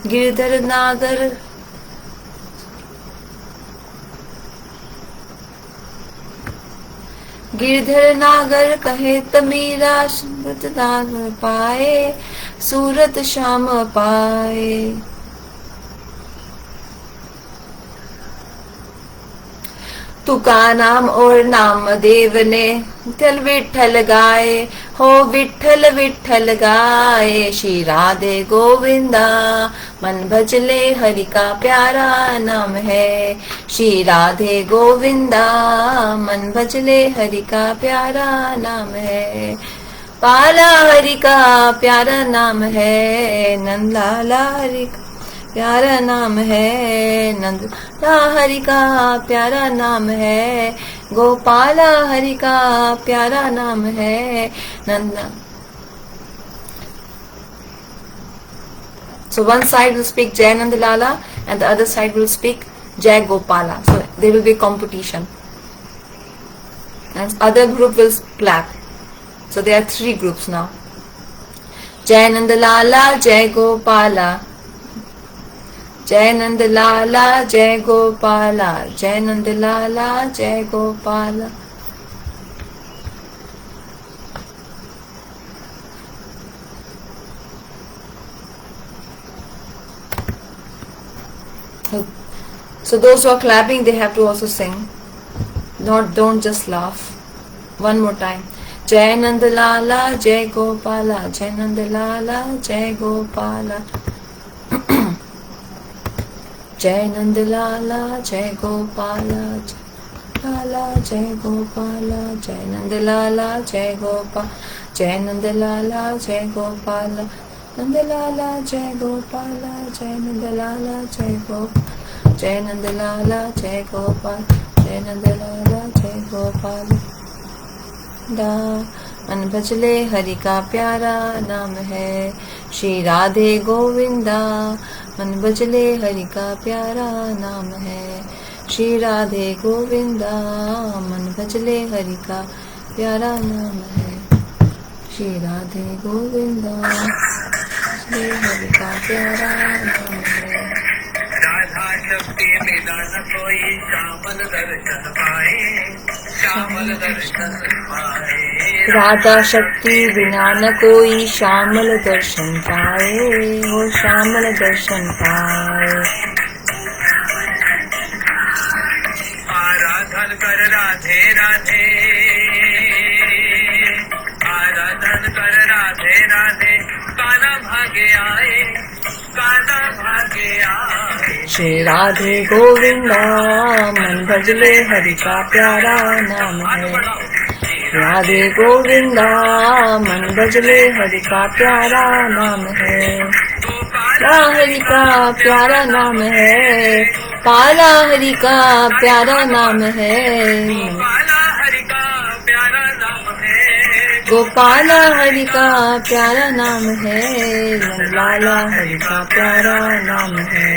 गिरधर नागर गिरधर नागर कहे तमीरा, सूरत नागर पाए, सूरत श्याम पाए। तुका नाम और नाम देव ने विठल विठल गाए, हो विठल विठल गाए। श्री राधे गोविंदा मन भजले हरि का प्यारा नाम है। श्री राधे गोविंदा मन भजले हरि का प्यारा नाम है। पाला हरि का प्यारा नाम है, नंद लाला हरि का प्यारा नाम है। नंद हरि का प्यारा नाम है, गोपाला हरि का प्यारा नाम है। नंद So one side will speak Jai Nand Lala and the other side will speak Jai Gopala. So there will be competition. And other group will clap. So there are 3 groups now. Jai Nand Lala, Jai Gopala. Jai Nand Lala, Jai Gopala. Jai Nand Lala, Jai Gopala. So those who are clapping, they have to also sing. Don't just laugh. One more time. Jai Nand Lala, Jai Gopala. Jai Nand Lala, Jai Gopala. Jai Nand Lala, Jai Gopala. Lala, Jai Gopala. Jai Nand Lala, Jai Gopala. Jai Nand Lala, Jai Gopala. Nand Lala, Jai Gopala. Jai Nand Lala, Jai Gopala. Jai Nand Lala, Jai Gopal. Jai Nand Lala, Jai Gopal. दा मन भजले हरि का प्यारा नाम है। श्री राधे गोविंदा मन भजले हरि का प्यारा नाम है। श्री राधे गोविंदा मन भजले हरि का प्यारा नाम है। श्री राधे गोविंदा भजले हरि का प्यारा नाम है। राधा शक्ति बिना न कोई श्यामल दर्शन पाए, श्यामल दर्शन पाए। राधा शक्ति बिना न कोई श्यामल दर्शन पाए, हो श्यामल दर्शन पाए। आराधन कर राधे राधे, आराधन कर राधे राधे। काना भागे आए, काना भागे आए। श्री राधे गोविंदा मन भजले हरि का प्यारा नाम है। राधे गोविंदा मन भजले हरि का प्यारा नाम है। हरि का प्यारा नाम है, पाला हरि का प्यारा नाम है। गोपाला हरि का प्यारा नाम है। लाला हरि का प्यारा नाम है।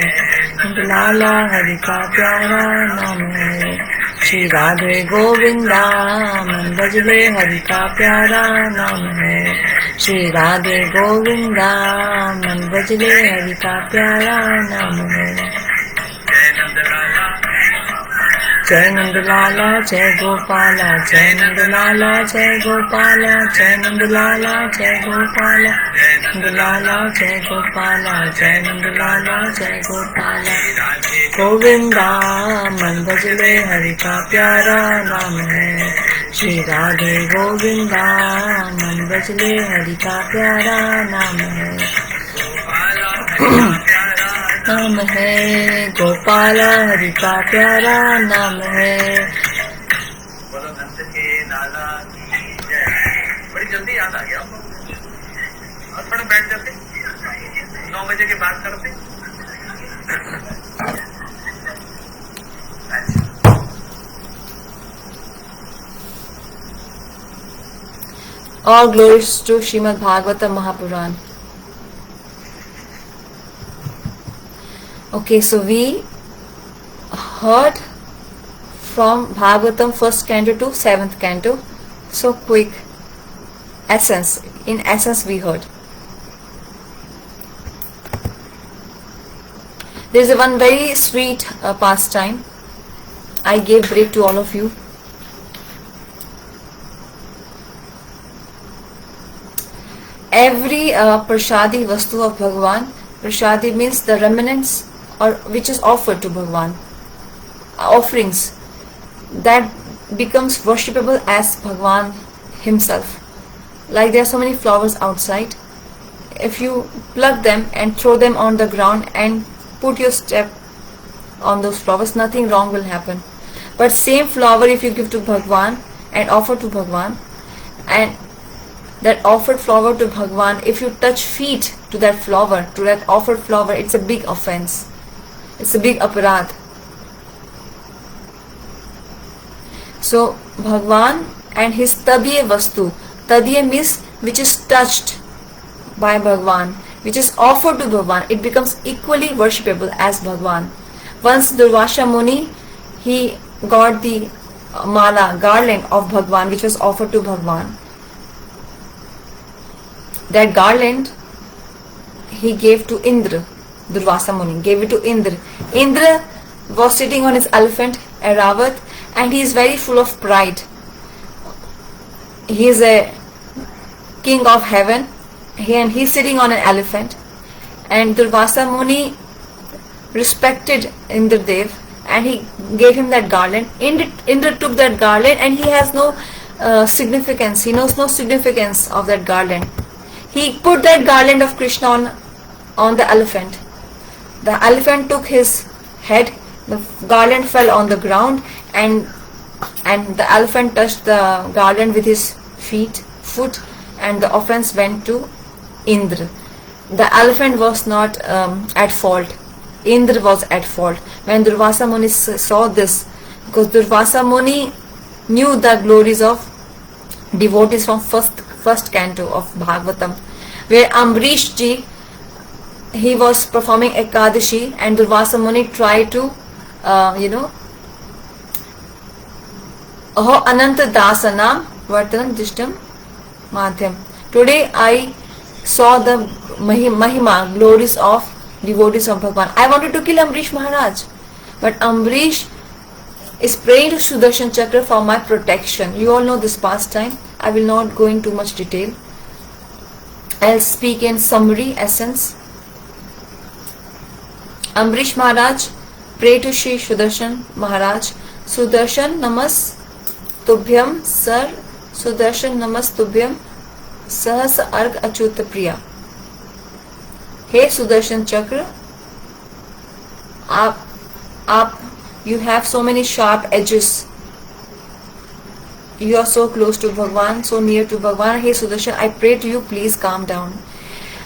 लाला हरि का प्यारा नाम है। श्री राधे गोविंदा मन भजले हरि का प्यारा नाम है। श्री राधे गोविंदा मन भजले हरि का प्यारा नाम है। जय नंद लाला जय गोपाला, जय नंद लाला जय गोपाला, जय नंद लाला जय गोपाला, नंद लाला जय गोपाला, जय नंद लाला जय गोपाला। गोविंदा मन भजले हरि का प्यारा नाम है। श्री राधे गोविंदा मन भजले हरि का प्यारा नाम है। नाम है गोपाला हरि का प्यारा नाम है। बोलो नंद के लाला की जय। बड़ी जल्दी याद आ गया और थोड़ा बैठ जाते 9 बजे के बाद करते। All glories to Srimad Bhagavatam Mahapuran. Okay, so we heard from Bhagavatam 1st canto to 7th canto. So quick essence. In essence we heard. There is one very sweet pastime. I gave break to all of you. Every prasadi vastu of Bhagavan, prasadi means the remnants or which is offered to Bhagavan, offerings that becomes worshipable as Bhagavan himself. Like there are so many flowers outside, if you pluck them and throw them on the ground and put your step on those flowers, nothing wrong will happen. But same flower if you give to Bhagavan and offer to Bhagavan, and that offered flower to Bhagavan, if you touch feet to that flower, to that offered flower, it's a big offense. It's a big aparadh. So Bhagavan and his tadiya vastu, tadiya means which is touched by Bhagavan, which is offered to Bhagavan, it becomes equally worshipable as Bhagavan. Once Durvasa Muni, he got the mala, garland of Bhagavan which was offered to Bhagavan. That garland he gave to Indra. Durvasa Muni gave it to Indra. Indra was sitting on his elephant, Airavat, and he is very full of pride. He is a king of heaven, and he is sitting on an elephant. And Durvasa Muni respected Indradev and he gave him that garland. Indra took that garland and he has no significance. He knows no significance of that garland. He put that garland of Krishna on the elephant. The elephant took his head, the garland fell on the ground, and the elephant touched the garland with his foot, and the offense went to Indra. The elephant was not at fault. Indra was at fault. When Durvasa Muni saw this, because Durvasa Muni knew the glories of devotees from first canto of Bhagavatam, where Amrish ji, he was performing Ekadashi and Durvasa Muni tried to, Aho Ananta Dasanam Vartan Dishtam Madhyam. Today I saw the Mahima, glories of devotees of Bhagavan. I wanted to kill Amrish Maharaj, but Amrish is praying to Sudarshan Chakra for my protection. You all know this pastime. I will not go into much detail. I'll speak in summary essence. Amrish Maharaj prayed to Shri Sudarshan Maharaj. Sudarshan Namas Tubhyam Sar, Sudarshan Namas Tubhyam Sahas Arg Achuta Priya. Hey Sudarshan Chakra, you have so many sharp edges. You are so close to Bhagavan, so near to Bhagavan. Hey Sudarshan, I pray to you, please calm down.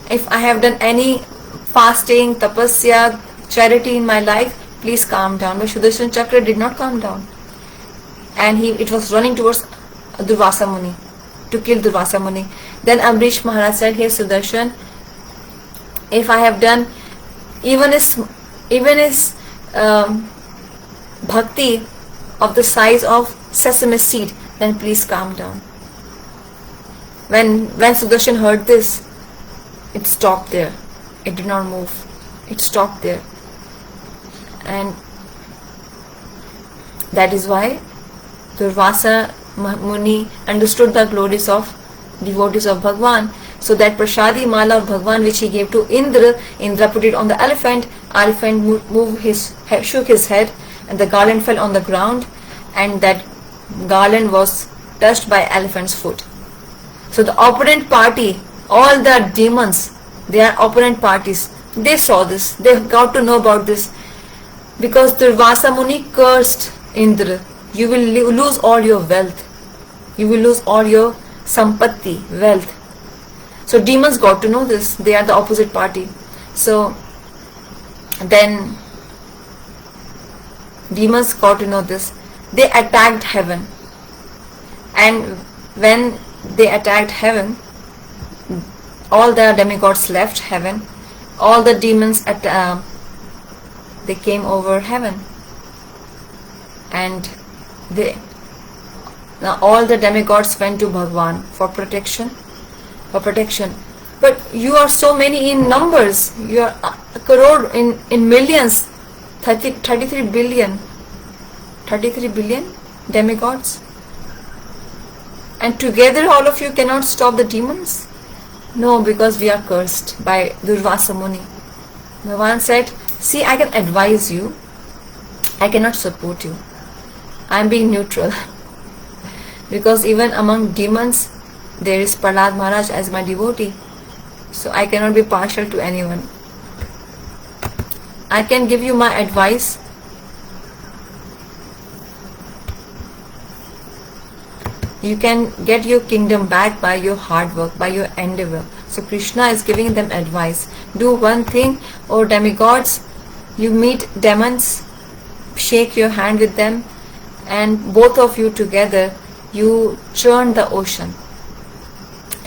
If I have done any fasting, tapasya, charity in my life, please calm down. But Sudarshan Chakra did not calm down. And it was running towards Durvasa Muni, to kill Durvasa Muni. Then Amrish Maharaj said, hey Sudarshan, if I have done even his bhakti of the size of sesame seed, then please calm down. When Sudarshan heard this, it stopped there. It did not move. It stopped there. And that is why Durvasa Muni understood the glories of devotees of Bhagwan. So that Prasadi Mala of Bhagwan which he gave to Indra, Indra put it on the elephant shook his head, and the garland fell on the ground, and that garland was touched by elephant's foot. So the opponent party, all the demons, they are opponent parties. They saw this, they got to know about this, because Durvasa Muni cursed Indra. You will lose all your wealth. You will lose all your sampatti, wealth. So demons got to know this. They are the opposite party. So then demons got to know this. They attacked heaven. And when they attacked heaven, all the demigods left heaven. All the demons they came over heaven. And now all the demigods went to Bhagwan for protection. But you are so many in numbers. You are a crore in millions. 33 billion demigods. And together all of you cannot stop the demons? No, because we are cursed by Durvasa Muni. Bhagavan said, see, I can advise you. I cannot support you. I am being neutral. Because even among demons, there is Prahlad Maharaj as my devotee. So I cannot be partial to anyone. I can give you my advice. You can get your kingdom back by your hard work, by your endeavor. So Krishna is giving them advice. Do one thing, O demigods. You meet demons, shake your hand with them, and both of you together, you churn the ocean.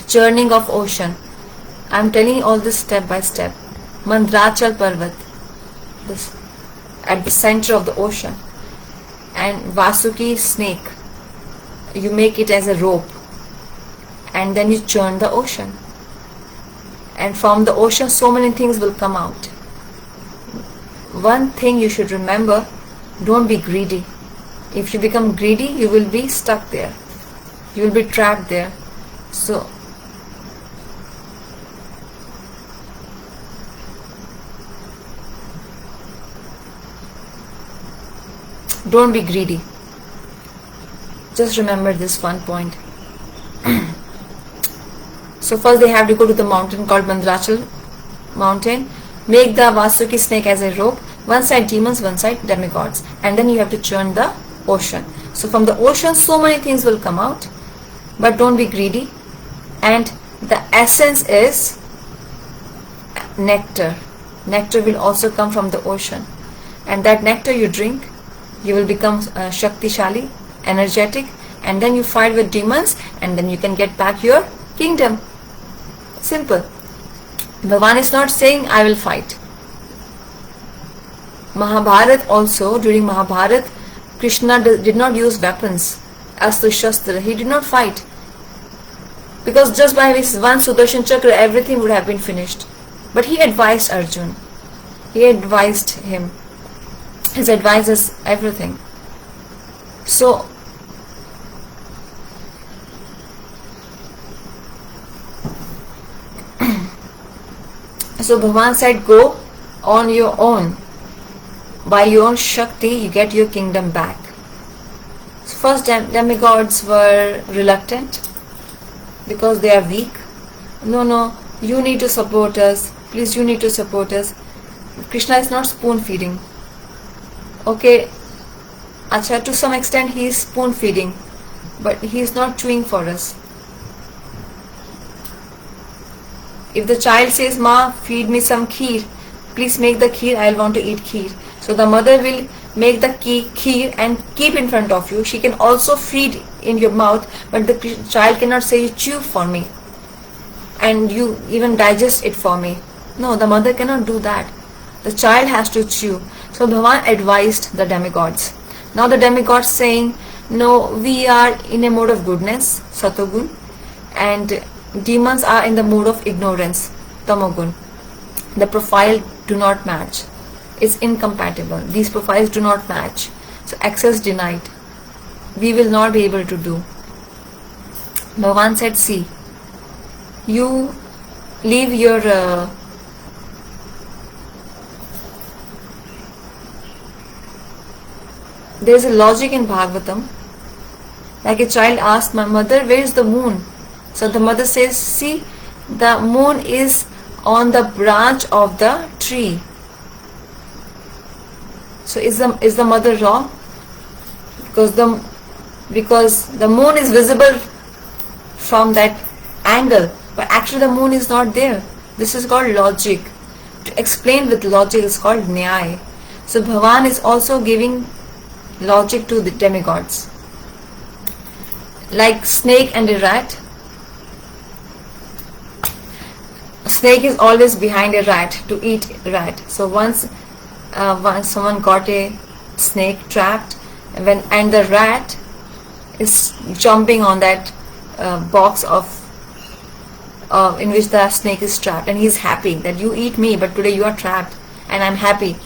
Churning of ocean. I am telling you all this step by step. Mandrachal Parvat, this at the center of the ocean, and Vasuki snake. You make it as a rope, and then you churn the ocean. And from the ocean, so many things will come out. One thing you should remember: don't be greedy. If you become greedy, you will be stuck there. You will be trapped there. So don't be greedy. Just remember this one point. So first they have to go to the mountain called Mandrachal mountain, make the Vasuki snake as a rope, one side demons, one side demigods, and then you have to churn the ocean. So from the ocean so many things will come out, but don't be greedy. And the essence is nectar. Nectar will also come from the ocean, and that nectar you drink, you will become Shaktishali, energetic, and then you fight with demons, and then you can get back your kingdom. Simple. Bhagavan is not saying I will fight. Mahabharat also, during Mahabharat, Krishna did not use weapons, Astra Shastra. He did not fight, because just by his one Sudarshan Chakra everything would have been finished. But he advised Arjun. He advised him. His advice is everything. So Bhagavan said, go on your own. By your own Shakti, you get your kingdom back. So first demigods were reluctant because they are weak. No, you need to support us. Please, you need to support us. Krishna is not spoon feeding. Okay, Acha, to some extent he is spoon feeding, but he is not chewing for us. If the child says, Ma, feed me some kheer, please make the kheer, I want to eat kheer. So the mother will make the kheer and keep in front of you. She can also feed in your mouth, but the child cannot say, you chew for me and you even digest it for me. No, the mother cannot do that. The child has to chew. So Bhagavan advised the demigods. Now the demigod saying, no, we are in a mode of goodness, Satogun, and demons are in the mode of ignorance, Tamogun. The profile do not match. It's incompatible. These profiles do not match. So access denied. We will not be able to do. Bhagavan said, see, you leave your there is a logic in Bhagavatam. Like a child asked my mother, where is the moon? So the mother says, see, the moon is on the branch of the tree. So is the mother wrong? Because the moon is visible from that angle, but actually the moon is not there. This is called logic. To explain with logic is called Nyaya. So Bhagavan is also giving logic to the demigods. Like snake and a rat. Snake is always behind a rat to eat rat. So once someone got a snake trapped, and the rat is jumping on that box of in which the snake is trapped, and he's happy that you eat me, but today you are trapped, and I'm happy.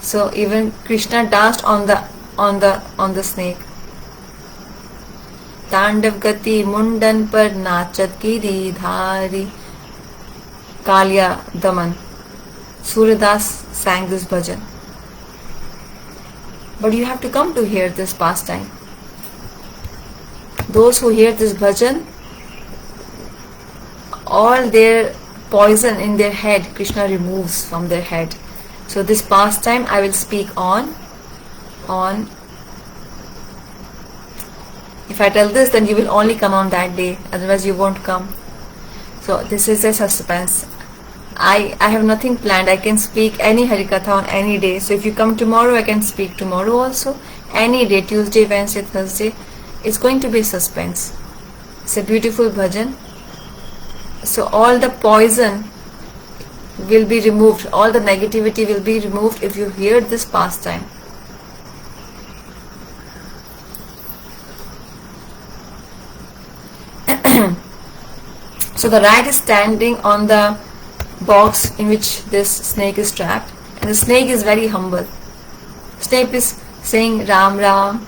So even Krishna danced on the snake. तांडव गति मुंडन पर नाचत गिरी धारी कालिया दमन. Suryadas sang this bhajan. But you have to come to hear this pastime. Those who hear this bhajan, all their poison in their head, Krishna removes from their head. So this pastime I will speak on. If I tell this, then you will only come on that day, otherwise you won't come. So this is a suspense. I have nothing planned. I can speak any Harikatha on any day. So if you come tomorrow, I can speak tomorrow also. Any day, Tuesday, Wednesday, Thursday. It's going to be suspense. It's a beautiful bhajan. So all the poison will be removed. All the negativity will be removed if you hear this pastime. So the rat is standing on the box in which this snake is trapped, and the snake is very humble. Snake is saying Ram Ram,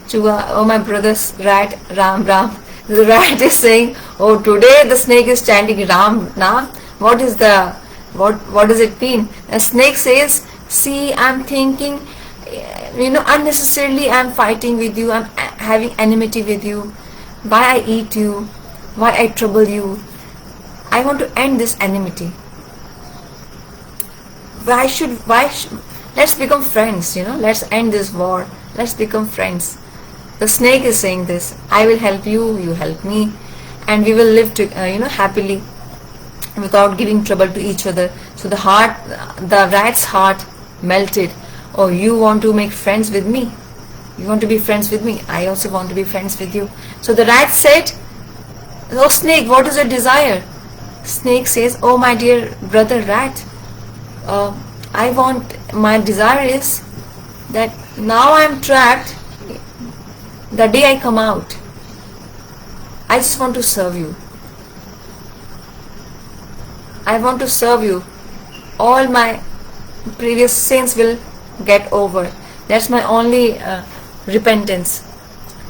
Chuga, oh my brother's rat, Ram Ram. The rat is saying, oh today the snake is chanting Ram Nam. What does it mean? The snake says, see, I'm thinking, unnecessarily I'm fighting with you, I'm having enmity with you. Why I eat you? Why I trouble you? I want to end this enmity. Let's become friends, let's end this war. Let's become friends. The snake is saying this. I will help you, you help me, and we will live happily without giving trouble to each other. So the rat's heart melted. Oh, you want to make friends with me? You want to be friends with me? I also want to be friends with you. So the rat said, oh snake, what is your desire? Snake says, oh my dear brother rat, my desire is that now I am trapped. The day I come out, I just want to serve you. I want to serve you. All my previous sins will get over. That's my only repentance.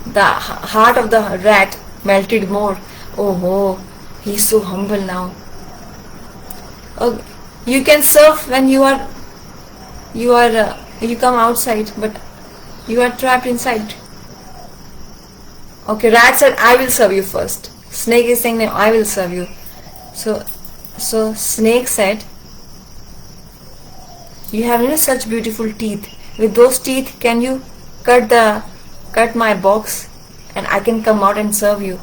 The heart of the rat melted more. Oh, he's so humble now. You can serve when you come outside, but you are trapped inside. Okay, rat said, I will serve you first. Snake is saying, no, I will serve you. So snake said, you have such beautiful teeth. With those teeth, can you cut my box, and I can come out and serve you?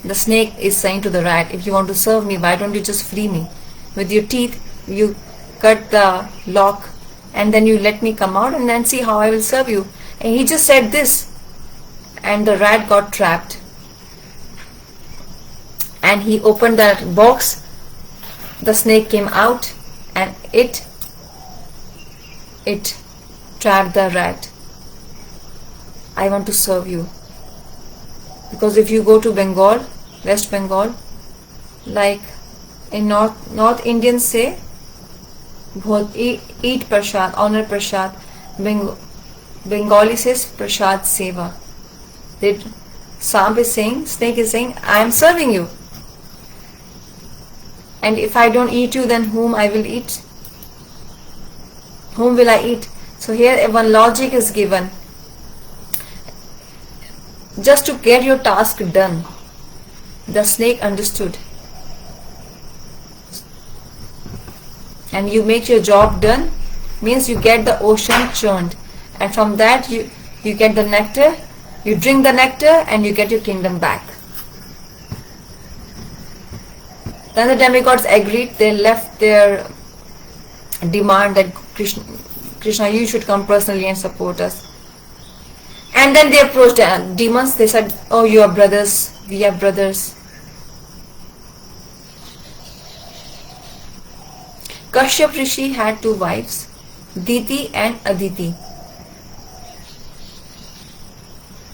The snake is saying to the rat, if you want to serve me, why don't you just free me? With your teeth, you cut the lock, and then you let me come out, and then see how I will serve you. And he just said this, and the rat got trapped. And he opened that box, the snake came out, and it it trapped the rat. I want to serve you. Because if you go to Bengal, West Bengal, like in North Indians say, eat prasad, honor prasad. Bengali says prasad seva. Snake is saying, I am serving you. And if I don't eat you, then whom I will eat? Whom will I eat? So here one logic is given. Just to get your task done. The snake understood. And you make your job done, means you get the ocean churned. And from that you get the nectar, you drink the nectar and you get your kingdom back. Then the demigods agreed, they left their demand that Krishna, you should come personally and support us. And then they approached demons, they said, oh, you are brothers, we are brothers. Kashyap Rishi had 2 wives, Diti and Aditi.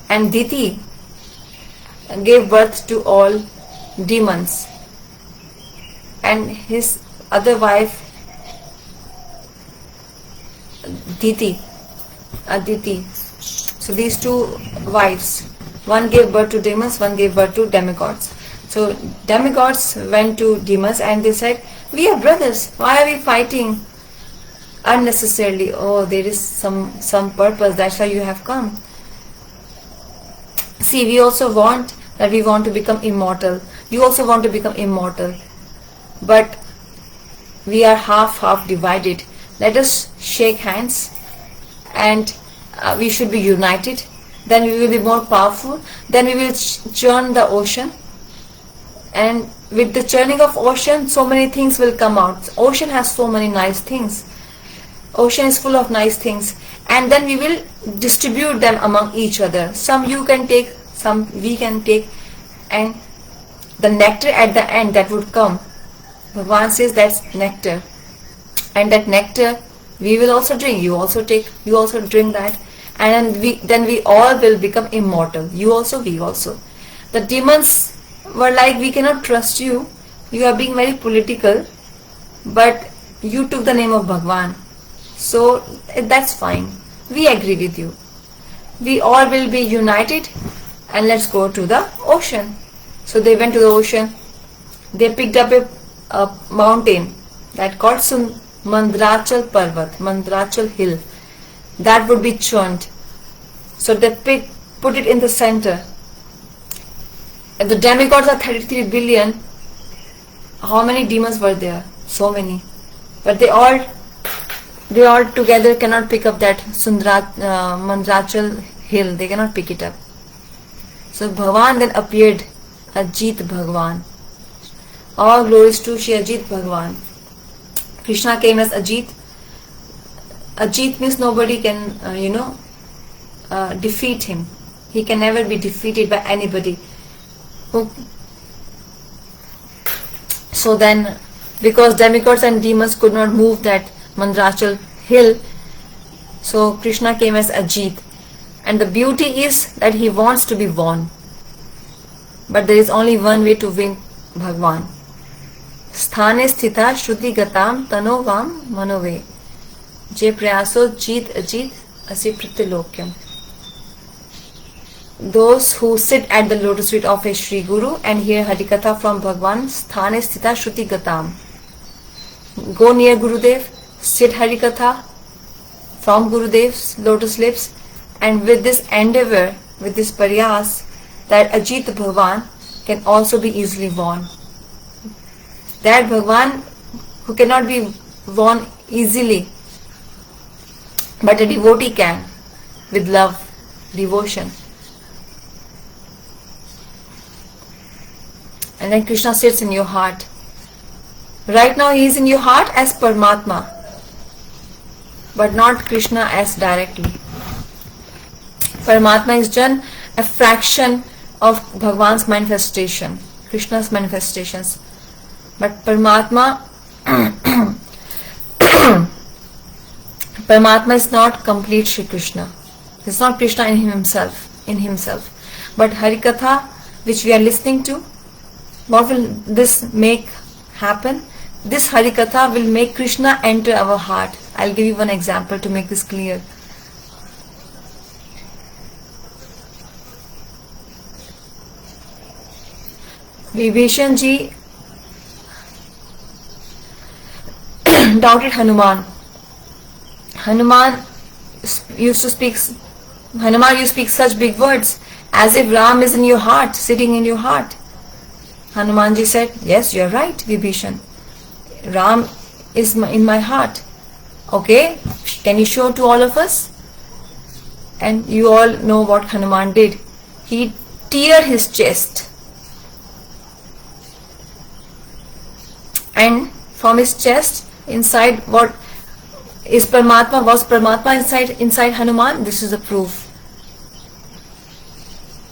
And Diti gave birth to all demons. And his other wife, Aditi. So these 2 wives, one gave birth to demons, one gave birth to demigods. So demigods went to demons and they said, we are brothers, why are we fighting unnecessarily? Oh, there is some purpose, that's why you have come. See, we also want to become immortal. You also want to become immortal. But we are half divided. Let us shake hands and we should be united. Then we will be more powerful. Then we will churn the ocean. And with the churning of ocean, so many things will come out. Ocean has so many nice things. Ocean is full of nice things. And then we will distribute them among each other. Some you can take, some we can take. And the nectar at the end that would come, Bhagavan says that's nectar. And that nectar we will also drink. You also take, you also drink that. And then we all will become immortal. You also, we also. The demons were like, we cannot trust you. You are being very political. But you took the name of Bhagavan. So that's fine. We agree with you. We all will be united and let's go to the ocean. So they went to the ocean. They picked up a mountain that called Mandrachal Parvat, Mandrachal Hill. That would be churned. So they put it in the center. And the demigods are 33 billion. How many demons were there? So many. But they all together cannot pick up that Mandrachal Hill. They cannot pick it up. So Bhagavan then appeared, Ajit Bhagavan. All glories to Shri Ajit Bhagavan. Krishna came as Ajit. Ajit means nobody can, defeat him. He can never be defeated by anybody. So then, because demigods and demons could not move that Mandrachal hill, so Krishna came as Ajit. And the beauty is that he wants to be won. But there is only one way to win Bhagavan. Sthane sthita shruti gatam tanovam manove. Je prayaso jit ajit asi pratilokyam. Those who sit at the lotus feet of a Sri Guru and hear Harikatha from Bhagavan, sthane sthita shruti gatam. Go near Gurudev, sit Harikatha from Gurudev's lotus lips, and with this endeavor, with this prayas, that Ajit Bhagavan can also be easily won. That Bhagavan who cannot be won easily, but a devotee can, with love, devotion. And then Krishna sits in your heart. Right now he is in your heart as Paramatma, but not Krishna as directly. Paramatma is just a fraction of Bhagavan's manifestation, Krishna's manifestations. Paramatma is not complete Shri Krishna. It's not Krishna in himself. But Harikatha, which we are listening to, what will this make happen? This Harikatha will make Krishna enter our heart. I'll give you one example to make this clear. Vibhishan ji doubted Hanuman. Hanuman used to speak such big words as if Ram is in your heart, sitting in your heart. Hanumanji said, yes, you are right, Vibhishan. Ram is in my heart. Okay, can you show to all of us? And you all know what Hanuman did. He teared his chest. And from his chest, inside what is Paramatma, was Paramatma inside Hanuman? This is the proof.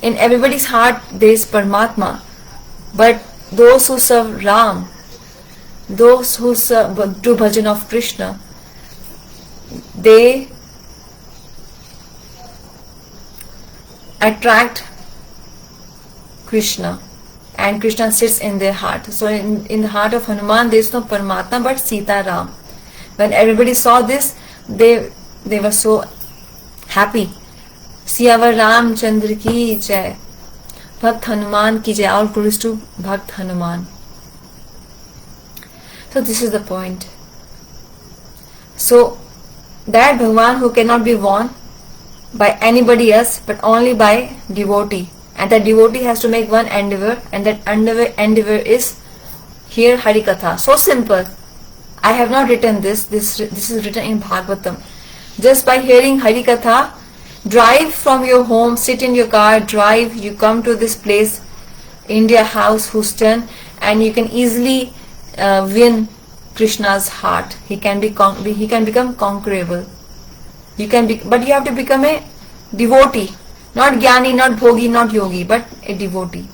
In everybody's heart there is Paramatma. But those who serve Ram, those who do bhajan of Krishna, they attract Krishna, and Krishna sits in their heart. So in the heart of Hanuman there is no Paramatma but Sita Ram. When everybody saw this, they were so happy. Siyavar Ramchandra ki jai, Bhakt Hanuman ki jai. All glories to Bhakt Hanuman. So this is the point. So that Bhagavan who cannot be won by anybody else but only by devotee, and that devotee has to make one endeavor, and that endeavor is here Harikatha. So simple. I have not written this is written in Bhagavatam. Just by hearing Harikatha, drive from your home, sit in your car, drive, you come to this place, India House, Houston, and you can easily win Krishna's heart. He can become conquerable. But you have to become a devotee, not Jnani, not Bhogi, not Yogi, but a devotee.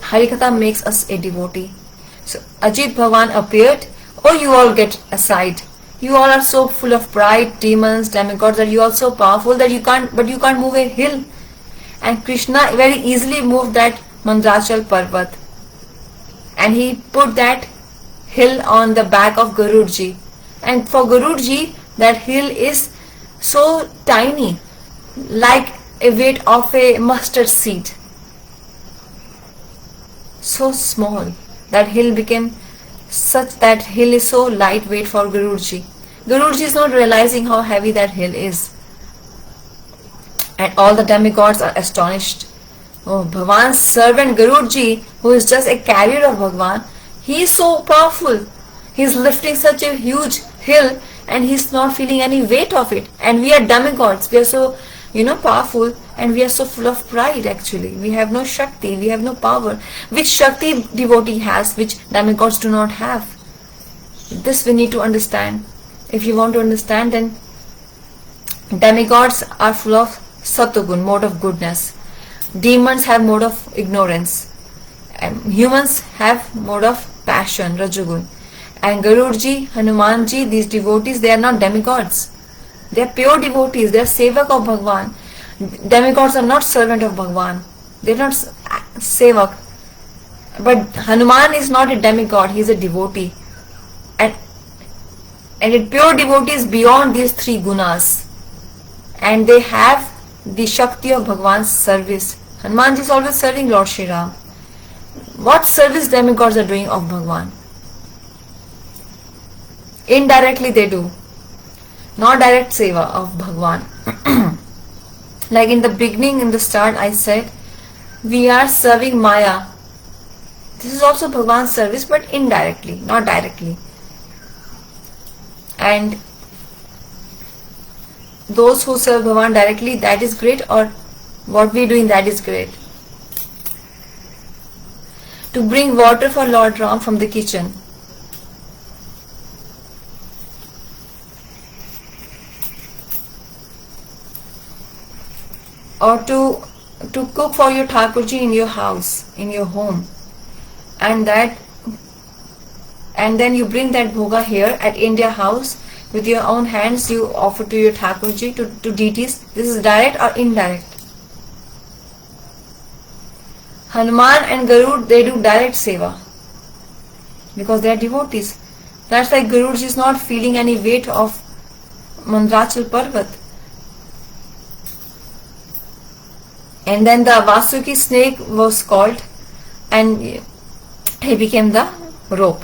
Harikatha makes us a devotee. So Ajit Bhagavan appeared. Oh, you all get aside. You all are so full of pride, demons, demigods, that you are so powerful that you can't move a hill. And Krishna very easily moved that Mandrachal Parvat. And he put that hill on the back of Garudji. And for Garudji, that hill is so tiny, like a weight of a mustard seed. So small. That hill became such that hill is so lightweight for Garudji. Garudji is not realizing how heavy that hill is. And all the demigods are astonished. Oh, Bhagavan's servant Garudji, who is just a carrier of Bhagavan, he is so powerful. He is lifting such a huge hill and he is not feeling any weight of it. And we are demigods. We are so, powerful, and we are so full of pride actually. We have no Shakti, we have no power. Which Shakti devotee has, which demigods do not have? This we need to understand. If you want to understand, then demigods are full of Satagun, mode of goodness. Demons have mode of ignorance. And humans have mode of passion, Rajagun. And Garudji, Hanumanji, these devotees, they are not demigods. They are pure devotees. They are sevak of Bhagavan. Demigods are not servant of Bhagavan. They are not sevak. But Hanuman is not a demigod. He is a devotee. And a pure devotee is beyond these three gunas. And they have the Shakti of Bhagavan's service. Hanumanji is always serving Lord Shri Ram. What service demigods are doing of Bhagavan? Indirectly they do. Not direct seva of Bhagavan. Like in the beginning, in the start, I said, we are serving Maya. This is also Bhagavan's service, but indirectly, not directly. And those who serve Bhagavan directly, that is great, or what we are doing, that is great. To bring water for Lord Ram from the kitchen. Or to cook for your Thakurji in your house, in your home. And then you bring that bhoga here at India House, with your own hands you offer to your Thakurji, to deities. This is direct or indirect? Hanuman and Garud, they do direct seva because they are devotees. That's why Garudji is not feeling any weight of Mandrachal Parvat. And then the Vasuki snake was called and he became the rope.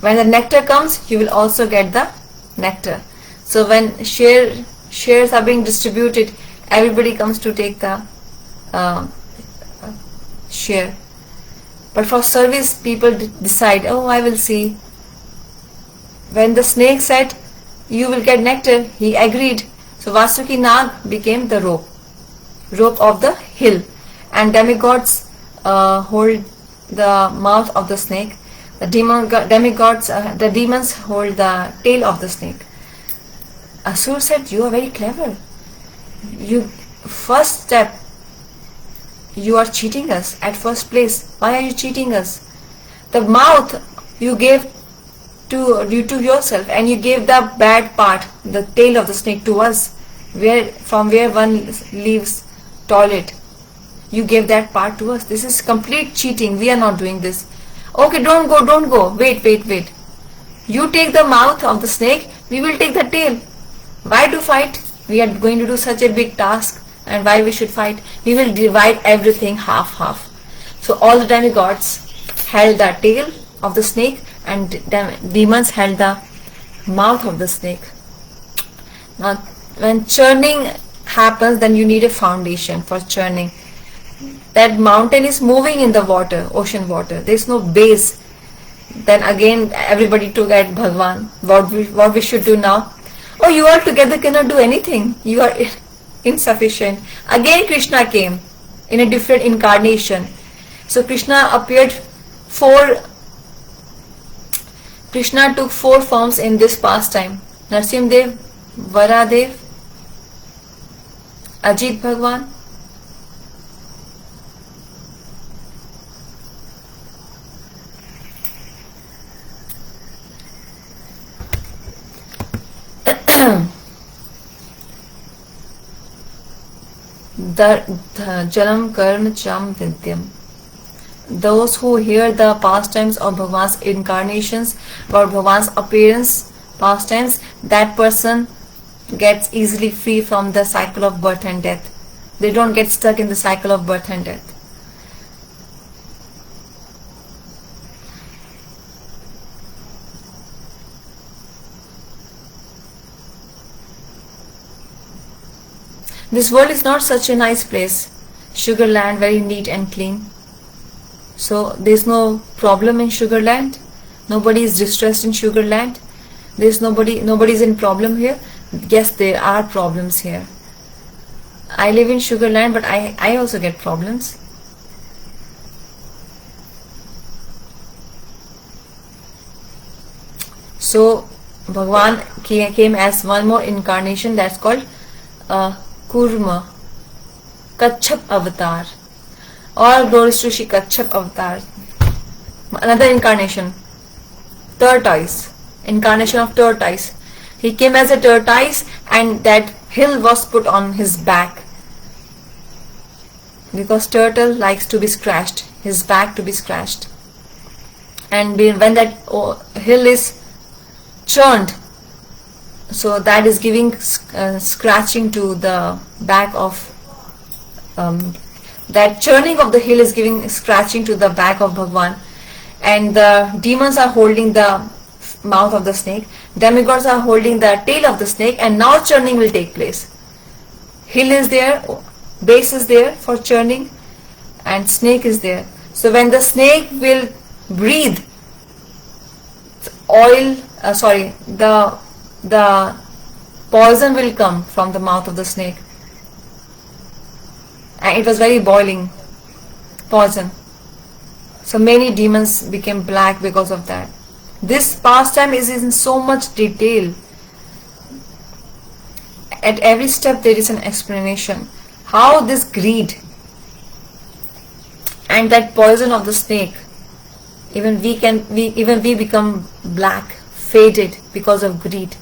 When the nectar comes, you will also get the nectar. So when shares are being distributed, everybody comes to take the share. But for service, people decide, oh, I will see. When the snake said, you will get nectar, he agreed. So Vasuki Nag became the rope of the hill, and demigods hold the mouth of the snake. The demons hold the tail of the snake. Asur said, you are very clever. First step, you are cheating us at first place. Why are you cheating us? The mouth you gave to yourself, and you gave the bad part, the tail of the snake, to us, from where one leaves toilet. You gave that part to us. This is complete cheating. We are not doing this. Okay, don't go. Wait. You take the mouth of the snake, we will take the tail. Why to fight? We are going to do such a big task, and why we should fight? We will divide everything half. So all the demigods held the tail of the snake, and demons held the mouth of the snake. Now, when churning happens, then you need a foundation for churning. That mountain is moving in the water, ocean water. There is no base. Then again, everybody took at Bhagavan. What we should do now? Oh, you all together cannot do anything. You are insufficient. Again, Krishna came in a different incarnation. So Krishna took 4 forms in this pastime. Narsimhadev, Varadev, Ajit Bhagwan, Jalam Karma Cham Vidyam. Those who hear the pastimes of Bhagavan's incarnations, about Bhagavan's appearance, pastimes, that person gets easily free from the cycle of birth and death. They don't get stuck in the cycle of birth and death. This world is not such a nice place. Sugar land, very neat and clean. So there's no problem in Sugar land. Nobody is distressed in Sugar land. There's nobody's in problem here. Yes, there are problems here. I live in Sugar land, but I also get problems. So Bhagavan came as one more incarnation, that's called Kurma, Kachap avatar, all glories to Shri Kachap avatar. Another incarnation, tortoise, incarnation of tortoise. He came as a tortoise, and that hill was put on his back, because turtle likes to be scratched, his back to be scratched. And when that hill is churned, so that is giving scratching to the back of that churning of the hill is giving scratching to the back of Bhagavan, and the demons are holding the mouth of the snake, demigods are holding the tail of the snake, and now churning will take place. Hill is there, base is there for churning, and snake is there. So when the snake will breathe, the poison will come from the mouth of the snake, and it was very boiling poison. So many demons became black because of that. This pastime is in so much detail. At every step there is an explanation how this greed and that poison of the snake, even we become black, faded because of greed.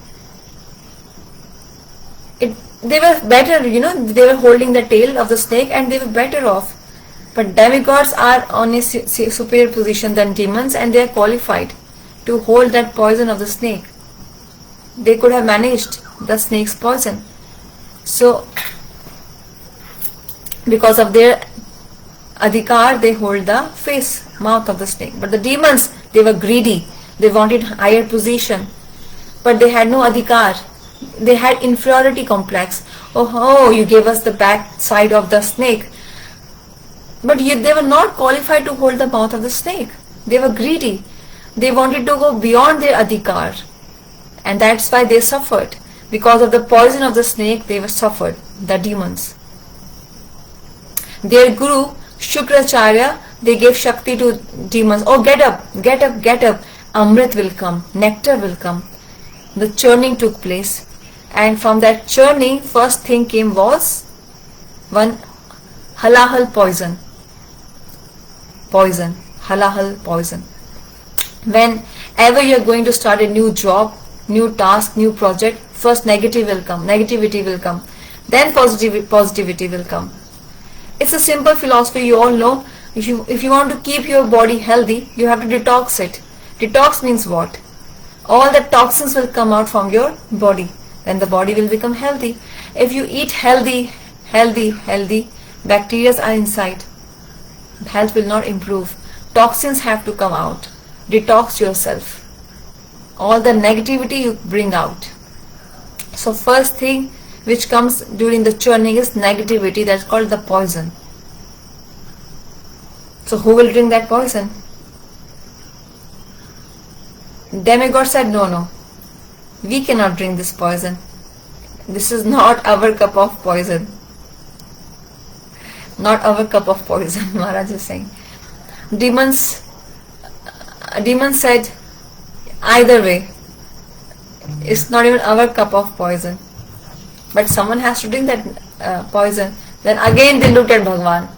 they were better, they were holding the tail of the snake and they were better off. But demigods are on a superior position than demons, and they are qualified to hold that poison of the snake. They could have managed the snake's poison. So, because of their adhikar, they hold the mouth of the snake. But the demons, they were greedy. They wanted higher position. But they had no adhikar. They had inferiority complex. Oh, you gave us the back side of the snake. But they were not qualified to hold the mouth of the snake. They were greedy. They wanted to go beyond their adhikar. And that's why they suffered. Because of the poison of the snake, they were suffered, the demons. Their guru, Shukracharya, they gave Shakti to demons. Oh, get up, get up, get up. Amrit will come, nectar will come. The churning took place. And from that churning, first thing came was one halahal poison. Poison, halahal poison. Whenever you are going to start a new job, new task, new project, first negativity will come, then positivity will come. It's a simple philosophy, you all know. If you want to keep your body healthy, you have to detox it. Detox means what? All the toxins will come out from your body. Then the body will become healthy. If you eat healthy, bacteria are inside. Health will not improve. Toxins have to come out. Detox yourself. All the negativity you bring out. So first thing which comes during the churning is negativity. That's called the poison. So who will drink that poison? Demigod said, no, we cannot drink this poison. This is not our cup of poison. Not our cup of poison, Maharaj is saying. Demons said, either way, it's not even our cup of poison. But someone has to drink that poison. Then again they looked at Bhagavan.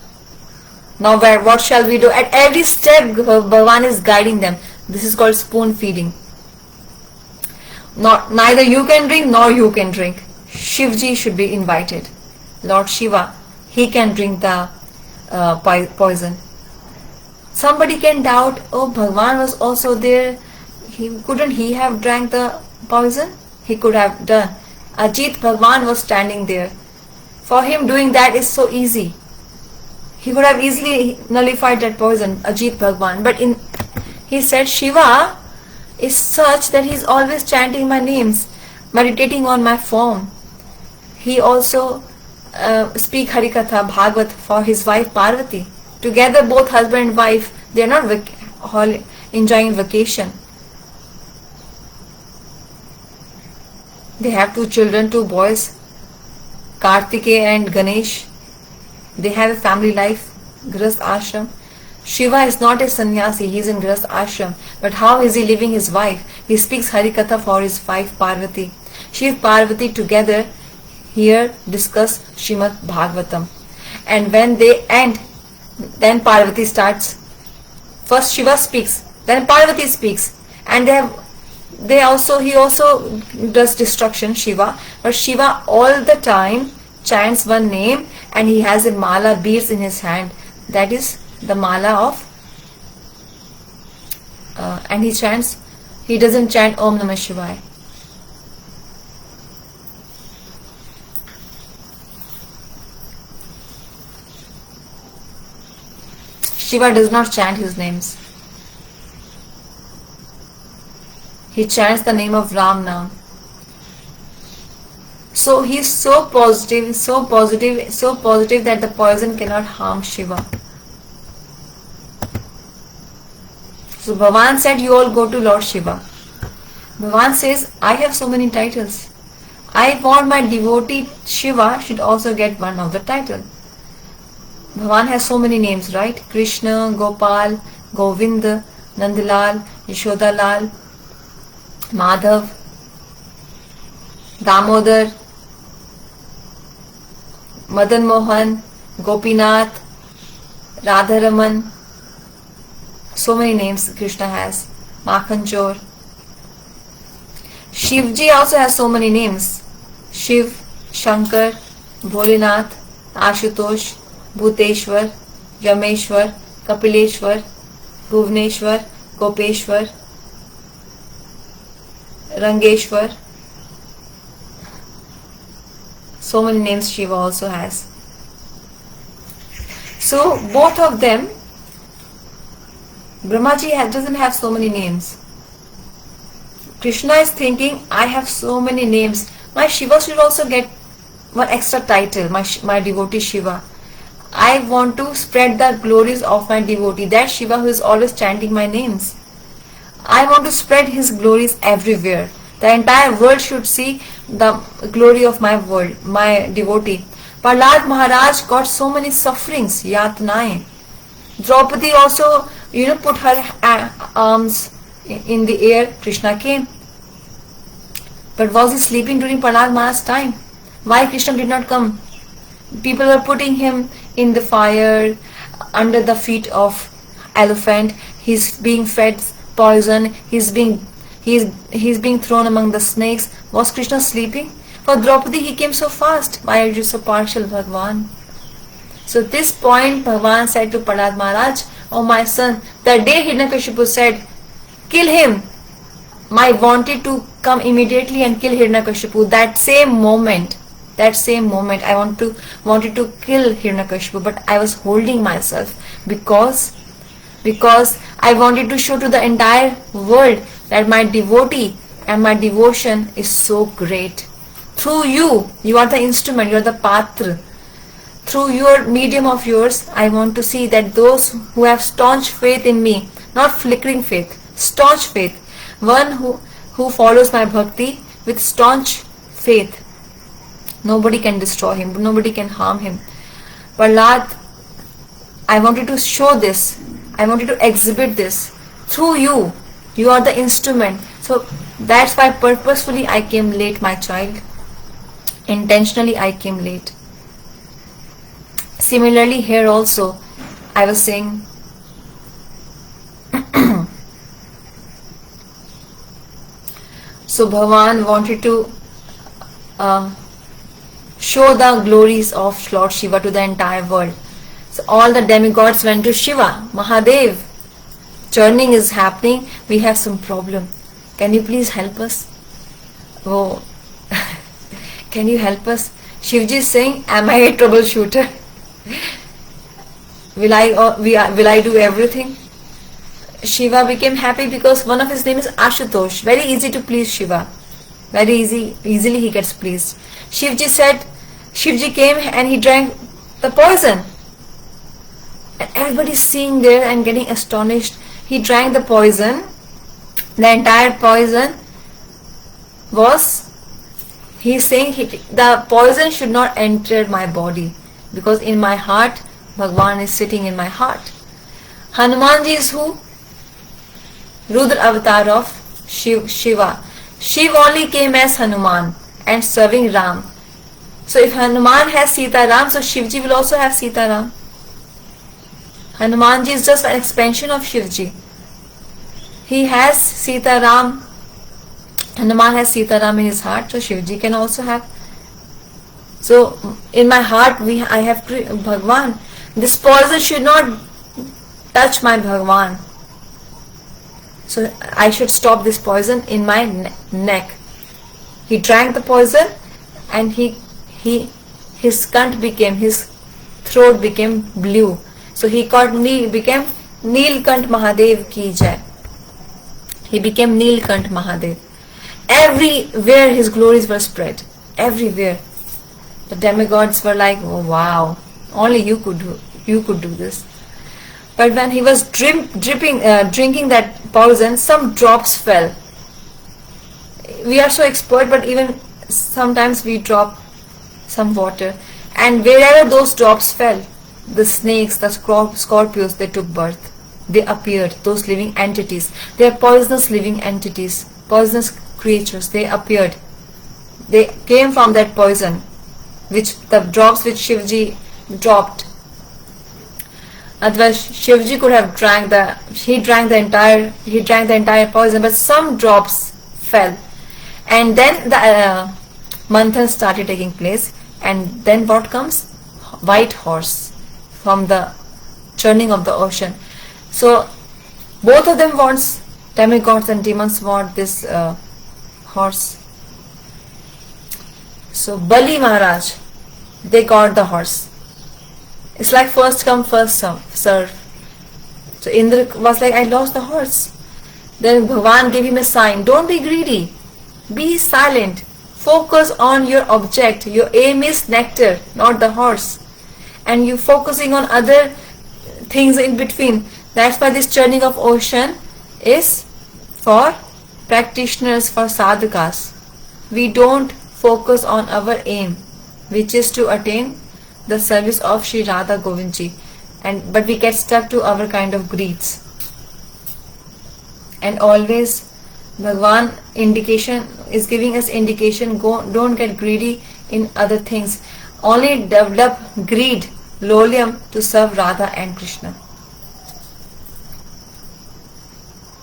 Now what shall we do? At every step Bhagavan is guiding them. This is called spoon feeding. Neither you can drink nor you can drink. Shivji should be invited. Lord Shiva, he can drink the poison. Somebody can doubt, oh, Bhagavan was also there. Couldn't he have drank the poison? He could have done. Ajit Bhagavan was standing there. For him doing that is so easy. He could have easily nullified that poison, Ajit Bhagavan. But he said, Shiva is such that he is always chanting my names, meditating on my form. He also speak Harikatha, Bhagavat for his wife Parvati. Together both husband and wife, they are not enjoying vacation. They have 2 children, 2 boys, Kartikeya and Ganesh. They have a family life, Grihast ashram. Shiva is not a sannyasi, he is in Grihast ashram. But how is he living his wife? He speaks Harikatha for his wife Parvati. Shiv Parvati together here discuss Srimad Bhagavatam. And when they end, then Parvati starts. First Shiva speaks, then Parvati speaks. And he also does destruction, Shiva. But Shiva all the time chants one name, and he has a mala beads in his hand. That is the mala of and he doesn't chant Om Namah Shivaya. Shiva does not chant his names. He chants the name of Ram Nam. So he is so positive that the poison cannot harm Shiva. So Bhagavan said, you all go to Lord Shiva. Bhagavan says, I have so many titles. I want my devotee Shiva should also get one of the title. Bhagavan has so many names, right? Krishna, Gopal, Govinda, Nandalal, Yashodalal, Madhav, Damodar, Madan Mohan, Gopinath, Radharaman. So many names Krishna has. Makhanchor. Shivji also has so many names. Shiv, Shankar, Bholinath, Ashutosh, Bhuteshwar, Yameshwar, Kapileshwar, Bhuvneshwar, Gopeshwar, Rangeshwar. So many names Shiva also has. So both of them, Brahmaji doesn't have so many names. Krishna is thinking, I have so many names. My Shiva should also get one extra title, my devotee Shiva. I want to spread the glories of my devotee, that Shiva who is always chanting my names. I want to spread his glories everywhere. The entire world should see the glory of my world, my devotee. Prahlad Maharaj got so many sufferings, yatnaएं. Draupadi also, put her arms in the air. Krishna came. But was he sleeping during Prahlad Maharaj's time? Why Krishna did not come? People were putting him in the fire, under the feet of elephant. He's being fed poison. He's being thrown among the snakes. Was Krishna sleeping? For Draupadi he came so fast. Why are you so partial, Bhagwan? So this point Bhagwan said to Prahlad Maharaj, oh my son, the day Hiranyakashipu said, kill him, I wanted to come immediately and kill Hiranyakashipu. That same moment I wanted to kill Hiranyakashipu, but I was holding myself because I wanted to show to the entire world that my devotee and my devotion is so great. Through you are the instrument, you are the patra. Through your medium of yours, I want to see that those who have staunch faith in me, not flickering faith, staunch faith, one who follows my bhakti with staunch faith, nobody can destroy him, nobody can harm him. Prahlad, I wanted to show this, I wanted to exhibit this. Through you are the instrument. So that's why purposefully I came late, my child. Intentionally I came late. Similarly here also, I was saying, so Bhagavan wanted to show the glories of Lord Shiva to the entire world. So all the demigods went to Shiva. Mahadev, churning is happening, we have some problem. Can you please help us? Oh, can you help us? Shivji is saying, am I a troubleshooter? Will I do everything? Shiva became happy because one of his name is Ashutosh. Very easy to please Shiva. Very easily he gets pleased. Shivji came and he drank the poison. And everybody seeing there and getting astonished. He drank the poison. The entire poison was, he's saying the poison should not enter my body, because in my heart, Bhagwan is sitting in my heart. Hanumanji is who? Rudra avatar of Shiva. Shiva only came as Hanuman and serving Ram. So if Hanuman has Sita Ram, so Shivji will also have Sita Ram. Hanumanji is just an expansion of Shivji. He has Sita Ram. Hanuman has Sita Ram in his heart, so Shivji can also have. So in my heart I have Bhagwan. This poison should not touch my Bhagwan. So I should stop this poison in my neck. He drank the poison and his throat became blue. So he became Neelkant Mahadev ki jai. He became Neelkant Mahadev. Everywhere his glories were spread. Everywhere. The demigods were like, oh wow, only you could do this. But when he was drinking that poison, some drops fell. We are so expert, but even sometimes we drop some water, and wherever those drops fell, the snakes, the scorpions, they took birth. They appeared, those living entities. They are poisonous living entities, poisonous creatures. They appeared. They came from that poison, the drops which Shivji dropped. Otherwise Shivji could have drank the entire poison, but some drops fell. And then Manthan started taking place, and then what comes? White horse from the churning of the ocean. So both of them wants, demigods and demons want this horse. So Bali Maharaj, they got the horse. It's like first come first serve. So Indra was like, I lost the horse. Then Bhagavan gave him a sign, don't be greedy, be silent, focus on your object. Your aim is nectar, not the horse, and you focusing on other things in between. That's why this churning of ocean is for practitioners, for sadhakas. We don't focus on our aim, which is to attain the service of Sri Radha Govindji, but we get stuck to our kind of greeds. And always Bhagavan indication is giving us indication, don't get greedy in other things. Only develop greed, lolium, to serve Radha and Krishna.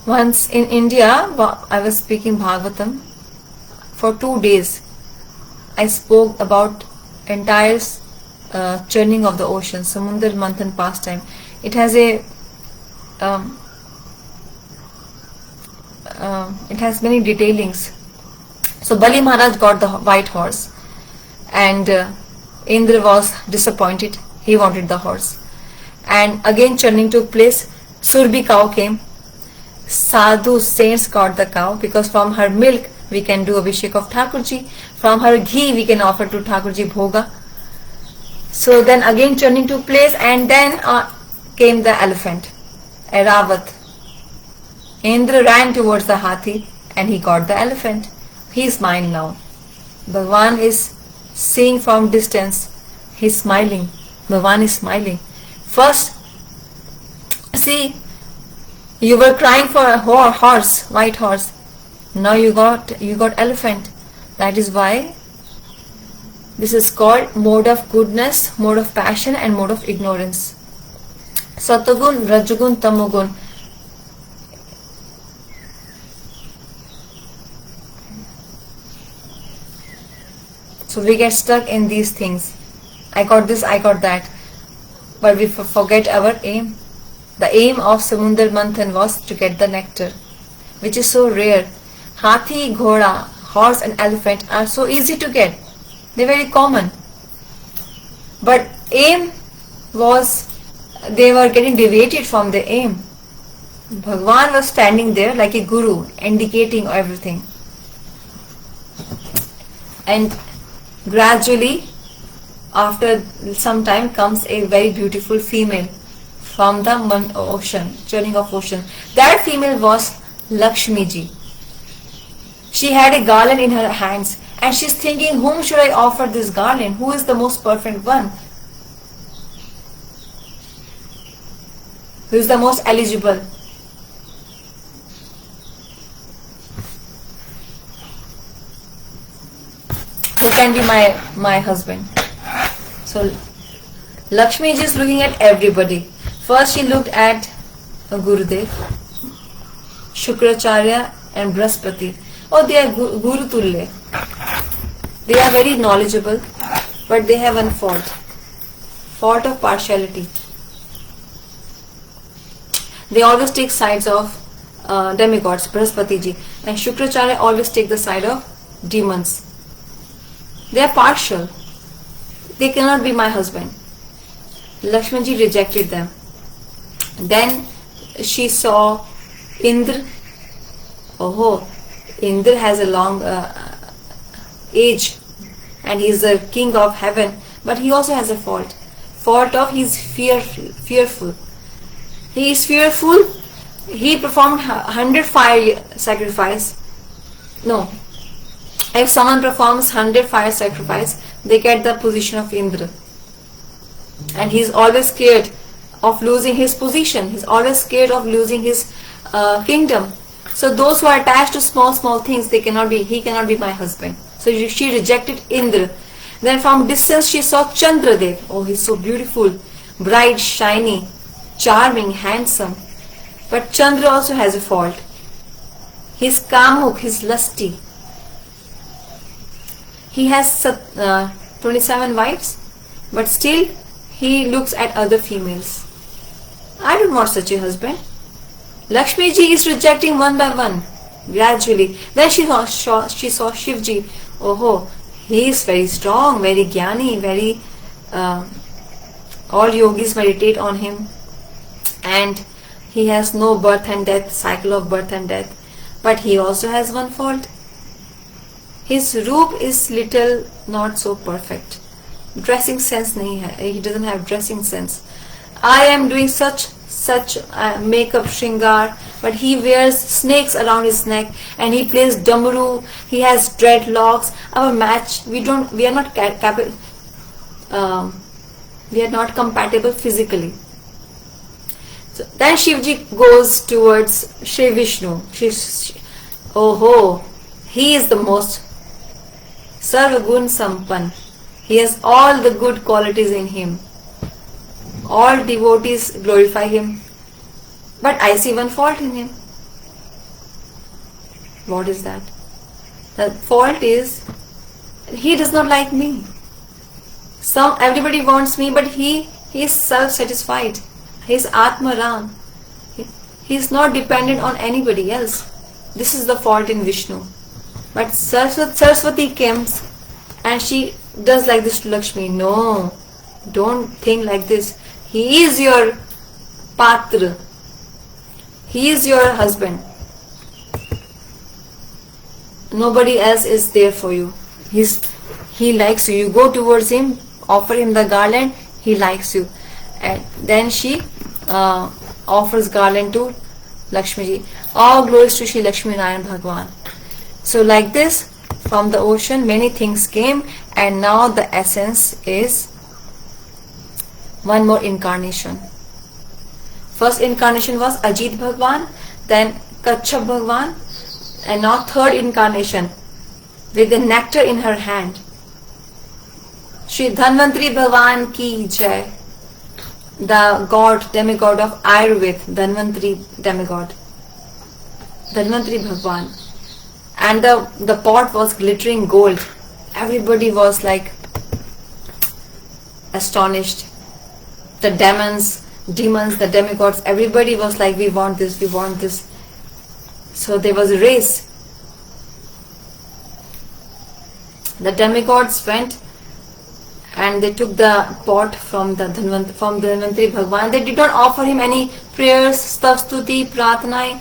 Once in India, I was speaking Bhagavatam for 2 days. I spoke about entire churning of the ocean, Samundar Manthan pastime. It has it has many detailings. So Bali Maharaj got the white horse, and Indra was disappointed. He wanted the horse, and again churning took place. Surbi cow came. Sadhu saints got the cow, because from her milk we can do Abhishek of Thakurji. From her ghee we can offer to Thakurji Bhoga. So then again churning took place, and then came the elephant, Airavat. Indra ran towards the Hathi and he got the elephant. He is mine now. Bhagavan is seeing from distance. He is smiling. Bhagavan is smiling. First, see, you were crying for a horse, white horse. Now you got elephant. That is why this is called mode of goodness, mode of passion, and mode of ignorance. Satagun, Rajagun, Tamogun. So we get stuck in these things. I got this, I got that. But we forget our aim. The aim of Samundar Manthan was to get the nectar, which is so rare. Hathi, Ghoda, horse and elephant are so easy to get. They are very common. But aim was, they were getting deviated from the aim. Bhagavan was standing there like a guru, indicating everything. And gradually, after some time, comes a very beautiful female from the ocean, churning of ocean. That female was Lakshmi ji. She had a garland in her hands, and she's thinking, whom should I offer this garland? Who is the most perfect one? Who is the most eligible? Who can be my husband? So Lakshmi ji is looking at everybody. First she looked at Gurudev, Shukracharya and Brahaspati. Oh, they are Guru Tulya. They are very knowledgeable, but they have one fault of partiality. They always take sides of demigods, Brahaspati ji, and Shukracharya always take the side of demons. They are partial. They cannot be my husband. Lakshmi ji rejected them. Then she saw Indra. Oh, Indra has a long age, and he is the king of heaven, but he also has a fault of he is fearful. He is fearful. He performed 100 fire sacrifice. No, if someone performs 100 fire sacrifice, they get the position of Indra, and he is always scared of losing his position. He is always scared of losing his kingdom. So those who are attached to small things, he cannot be my husband. So she rejected Indra. Then from distance she saw Chandradev. Oh, he's so beautiful, bright, shiny, charming, handsome. But Chandra also has a fault. He's kamuk, he's lusty. He has 27 wives, but still he looks at other females. I don't want such a husband. Lakshmi ji is rejecting one by one, gradually. Then she saw Shiv ji. Oh, he is very strong, very jnani, very. All yogis meditate on him, and he has no birth and death, cycle of birth and death. But he also has one fault. His roop is little not so perfect. Dressing sense nahi hai. He doesn't have dressing sense. I am doing such makeup shringar, but he wears snakes around his neck and he plays damru. He has dreadlocks. Our match, we are not compatible physically. So then Shivji goes towards Shri Vishnu. He is the most Sarvagun Sampan. He has all the good qualities in him. All devotees glorify him. But I see one fault in him. What is that? The fault is he does not like me. Everybody wants me, but he is self-satisfied. He is Atmaram. He is not dependent on anybody else. This is the fault in Vishnu. But Saraswati comes and she does like this to Lakshmi. No, don't think like this. He is your patra. He is your husband. Nobody else is there for you. He likes you. You go towards him, offer him the garland, he likes you. And then she offers garland to Lakshmi ji. All glories to Shri Lakshmi Narayan Bhagwan. So like this, from the ocean many things came, and now the essence is one more incarnation. First incarnation was Ajit Bhagwan, then Kachchap Bhagwan, and now third incarnation with the nectar in her hand. Shri Dhanvantri Bhagwan ki jai. The demigod of Ayurveda, Dhanvantri demigod. Dhanvantri Bhagwan. And the pot was glittering gold. Everybody was like astonished. The demons, the demigods, everybody was like, we want this, we want this. So there was a race. The demigods went and they took the pot from Dhanvantri Bhagwan. They did not offer him any prayers, stuti, prathanai.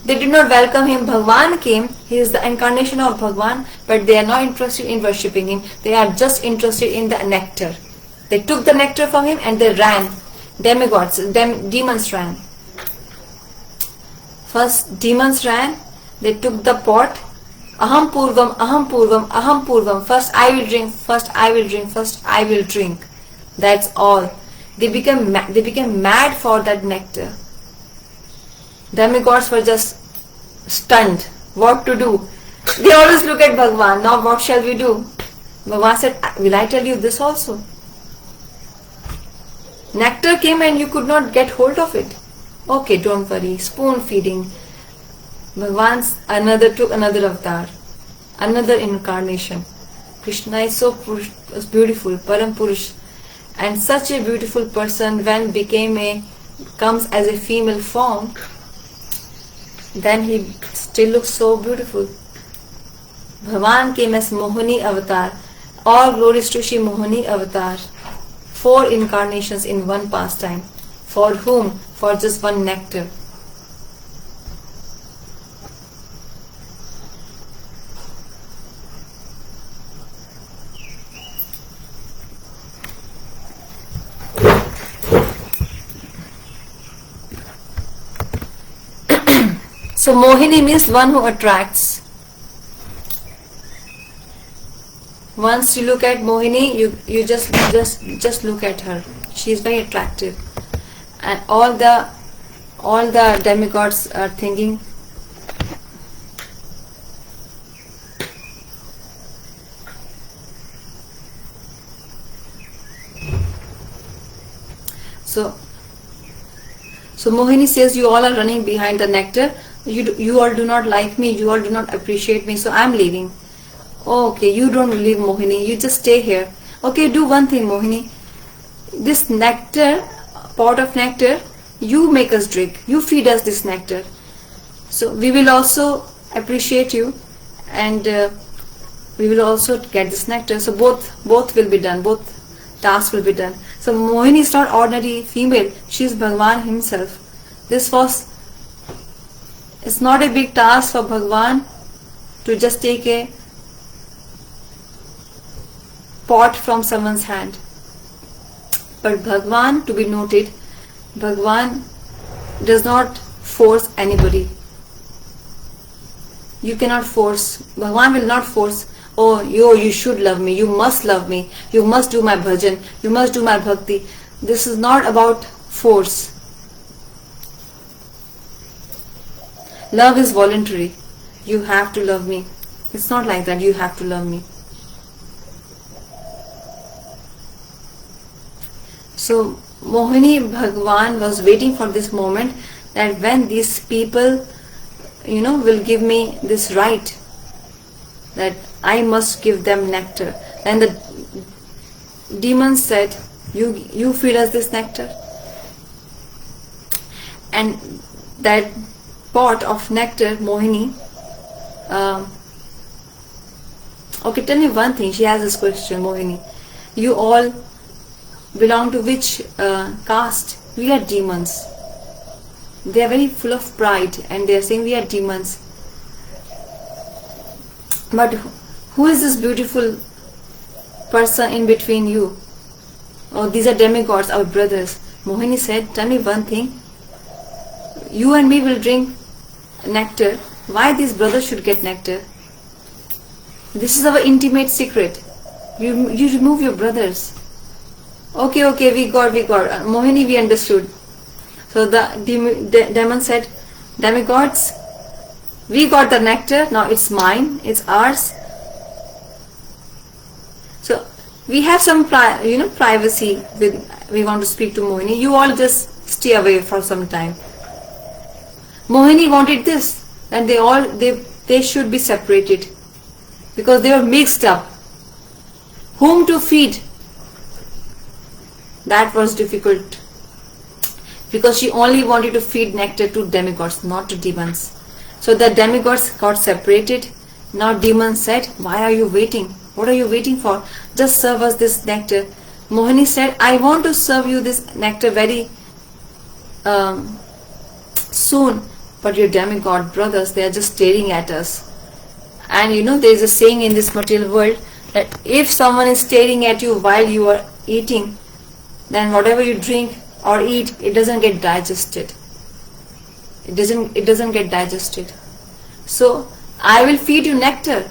They did not welcome him. Bhagwan came. He is the incarnation of Bhagwan, but they are not interested in worshipping him. They are just interested in the nectar. They took the nectar from him and they ran. Demigods, demons ran. First demons ran. They took the pot. Aham purvam, aham purvam, aham purvam. First I will drink, first I will drink, first I will drink. That's all. They became mad for that nectar. Demigods were just stunned. What to do? They always look at Bhagwan. Now what shall we do? Bhagwan said, will I tell you this also? Nectar came and you could not get hold of it. Okay, don't worry. Spoon feeding. Bhagwan took another avatar, another incarnation. Krishna is so beautiful, Param Purush, and such a beautiful person when comes as a female form, then he still looks so beautiful. Bhagwan came as Mohini avatar. All glories to Shri Mohini avatar. 4 incarnations in one pastime. For whom? For just one nectar. So Mohini means one who attracts. Once you look at Mohini, you just look at her. She is very attractive, and all the demigods are thinking, so Mohini says, you all are running behind the nectar. You all do not like me. You all do not appreciate me. So I am leaving. Oh, okay, you don't leave, Mohini. You just stay here. Okay, do one thing, Mohini. This nectar, pot of nectar, you make us drink. You feed us this nectar. So we will also appreciate you, and we will also get this nectar. So both will be done. Both tasks will be done. So Mohini is not ordinary female. She is Bhagavan himself. It's not a big task for Bhagavan to just take a pot from someone's hand. But Bhagavan, to be noted, Bhagavan does not force anybody. You cannot force. Bhagavan will not force. Oh, you should love me. You must love me. You must do my bhajan. You must do my bhakti. This is not about force. Love is voluntary. You have to love me. It's not like that. You have to love me. So Mohini Bhagavan was waiting for this moment, that when these people, will give me this right, that I must give them nectar. Then the demons said, you feed us this nectar. And that pot of nectar, Mohini, okay, tell me one thing. She has this question, Mohini. You all belong to which caste? We are demons. They are very full of pride and they are saying we are demons. But who is this beautiful person in between you? Oh, these are demigods, our brothers. Mohini said, tell me one thing. You and me will drink nectar. Why these brothers should get nectar? This is our intimate secret. You remove your brothers. Okay, we got. Mohini, we understood. So the demon said, demigods, we got the nectar, now it's mine, it's ours. So we have some privacy. We want to speak to Mohini. You all just stay away for some time. Mohini wanted this, and they should be separated because they were mixed up. Whom to feed? That was difficult, because she only wanted to feed nectar to demigods, not to demons. So the demigods got separated. Now demons said, why are you waiting? What are you waiting for? Just serve us this nectar. Mohini said, I want to serve you this nectar very soon, but your demigod brothers, they are just staring at us. And there is a saying in this material world that if someone is staring at you while you are eating, then whatever you drink or eat, it doesn't get digested. It doesn't get digested. So I will feed you nectar,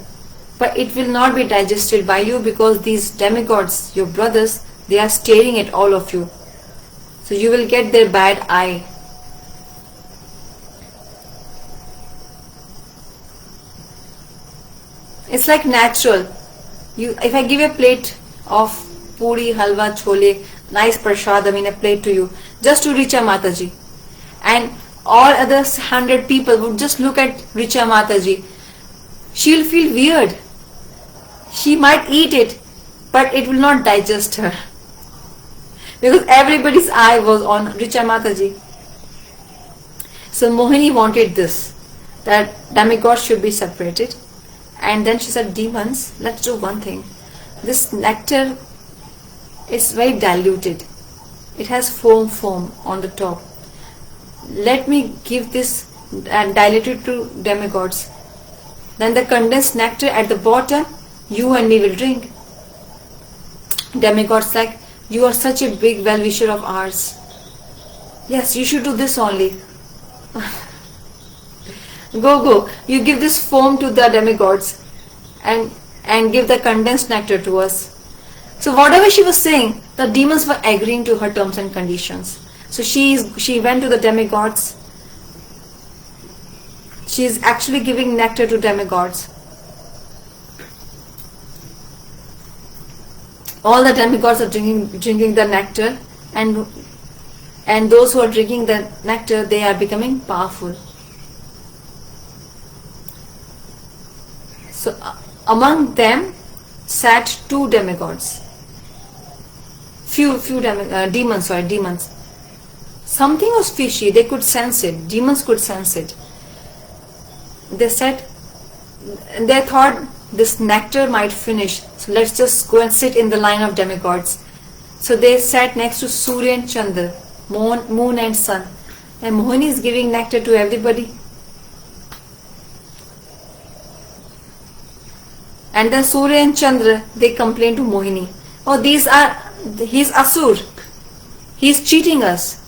but it will not be digested by you, because these demigods, your brothers, they are staring at all of you. So you will get their bad eye. It's like natural. If I give a plate of puri, halwa, chole, nice prasadam in a plate to you, just to Richa Mataji, and all other 100 people would just look at Richa Mataji, she'll feel weird. She might eat it, but it will not digest her, because everybody's eye was on Richa Mataji. So Mohini wanted this, that demigods should be separated. And then she said, demons, let's do one thing. This nectar is very diluted. It has foam on the top. Let me give this and dilute it to demigods. Then the condensed nectar at the bottom, you and me will drink. Demigods like, you are such a big well-wisher of ours. Yes, you should do this only. Go. You give this foam to the demigods and give the condensed nectar to us. So whatever she was saying, the demons were agreeing to her terms and conditions. So she went to the demigods. She is actually giving nectar to demigods. All the demigods are drinking the nectar, and those who are drinking the nectar, they are becoming powerful. So Among them sat two demigods. Demons. Something was fishy. They could sense it. Demons could sense it. They said, they thought this nectar might finish, so let's just go and sit in the line of demigods. So they sat next to Surya and Chandra, moon and sun, and Mohini is giving nectar to everybody. And then Surya and Chandra, they complain to Mohini, oh, he's Asur, he's cheating us.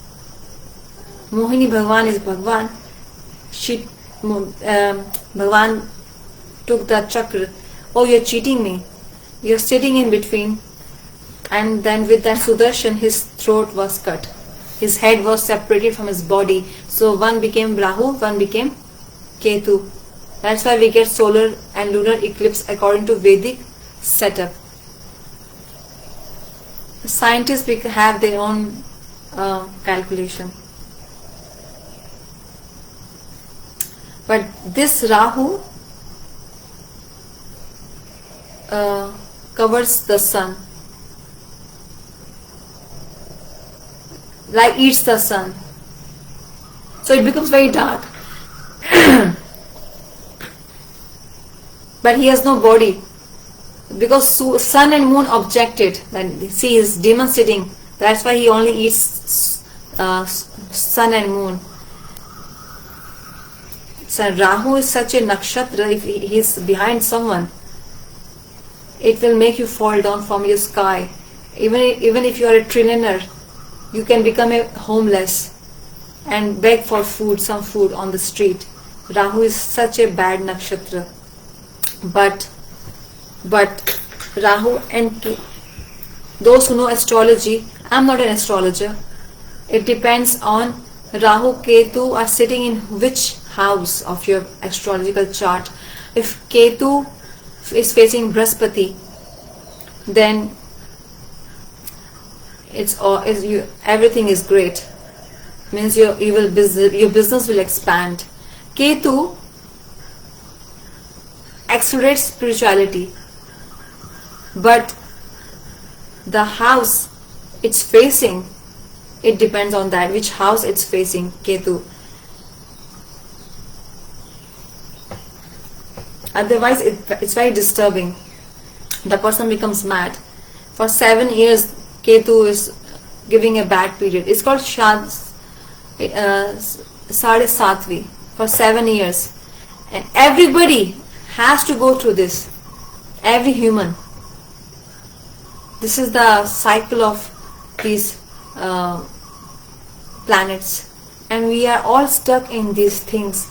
Mohini, Bhagavan is Bhagavan. Bhagavan took the chakra. Oh, you're cheating me. You're sitting in between. And then with that Sudarshan, his throat was cut. His head was separated from his body. So one became Rahu, one became Ketu. That's why we get solar and lunar eclipse according to Vedic setup. Scientists have their own calculation. But this Rahu covers the sun, like eats the sun, so it becomes very dark. But he has no body, because sun and moon objected. Then see his demon sitting. That's why he only eats sun and moon. So Rahu is such a nakshatra. If he is behind someone, it will make you fall down from your sky. Even if you are a trillionaire, you can become a homeless and beg for food, some food on the street. Rahu is such a bad nakshatra. But Rahu and those who know astrology, I'm not an astrologer. It depends on Rahu, Ketu are sitting in which house of your astrological chart. If Ketu is facing Brahaspati, then everything is great. Means your business will expand. Ketu accelerates spirituality, but the house it's facing, it depends on that, which house it's facing, Ketu. Otherwise it's very disturbing. The person becomes mad. For 7 years Ketu is giving a bad period. It's called Sadhe Satvi. For 7 years, and everybody has to go through this. Every human. This is the cycle of these planets, and we are all stuck in these things.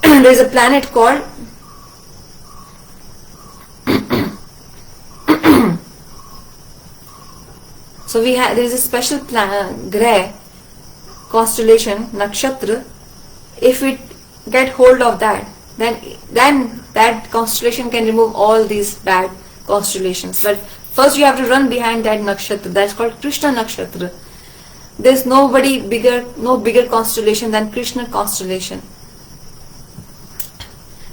There is a planet called so there is a special Graha constellation, nakshatra. If it get hold of that, then that constellation can remove all these bad constellations. But first you have to run behind that nakshatra. That's called Krishna nakshatra. There's no bigger constellation than Krishna constellation.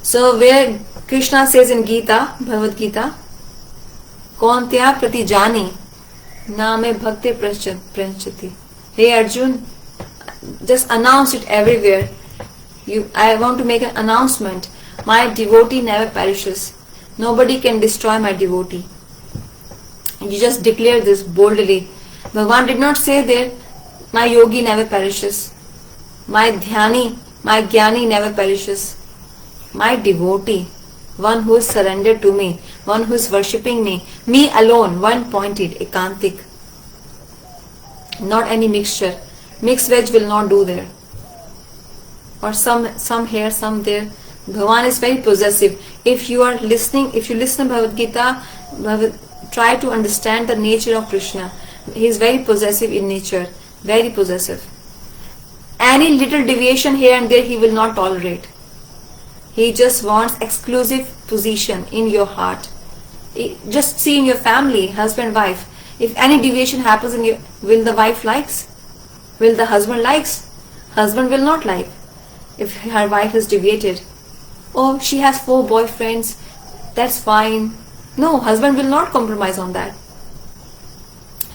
So where Krishna says in Gita, Bhagavad Gita, Kauntya prati jani name bhakti pranchati. Hey Arjun, just announce it everywhere. I want to make an announcement. My devotee never perishes. Nobody can destroy my devotee. You just declare this boldly. Bhagavan did not say there, my yogi never perishes. My dhyani, my jnani never perishes. My devotee, one who is surrendered to me, one who is worshipping me alone, one pointed, ekantik. Not any mixture. Mixed veg will not do there. Or some here, some there. Bhagavan is very possessive. If you listen to Bhagavad Gita, try to understand the nature of Krishna. He is very possessive in nature. Very possessive. Any little deviation here and there he will not tolerate. He just wants exclusive position in your heart. Just see in your family, husband, wife. If any deviation happens will the wife likes? Will the husband likes? Husband will not like. If her wife is deviated. Oh, she has 4 boyfriends. that's fine. No, husband will not compromise on that.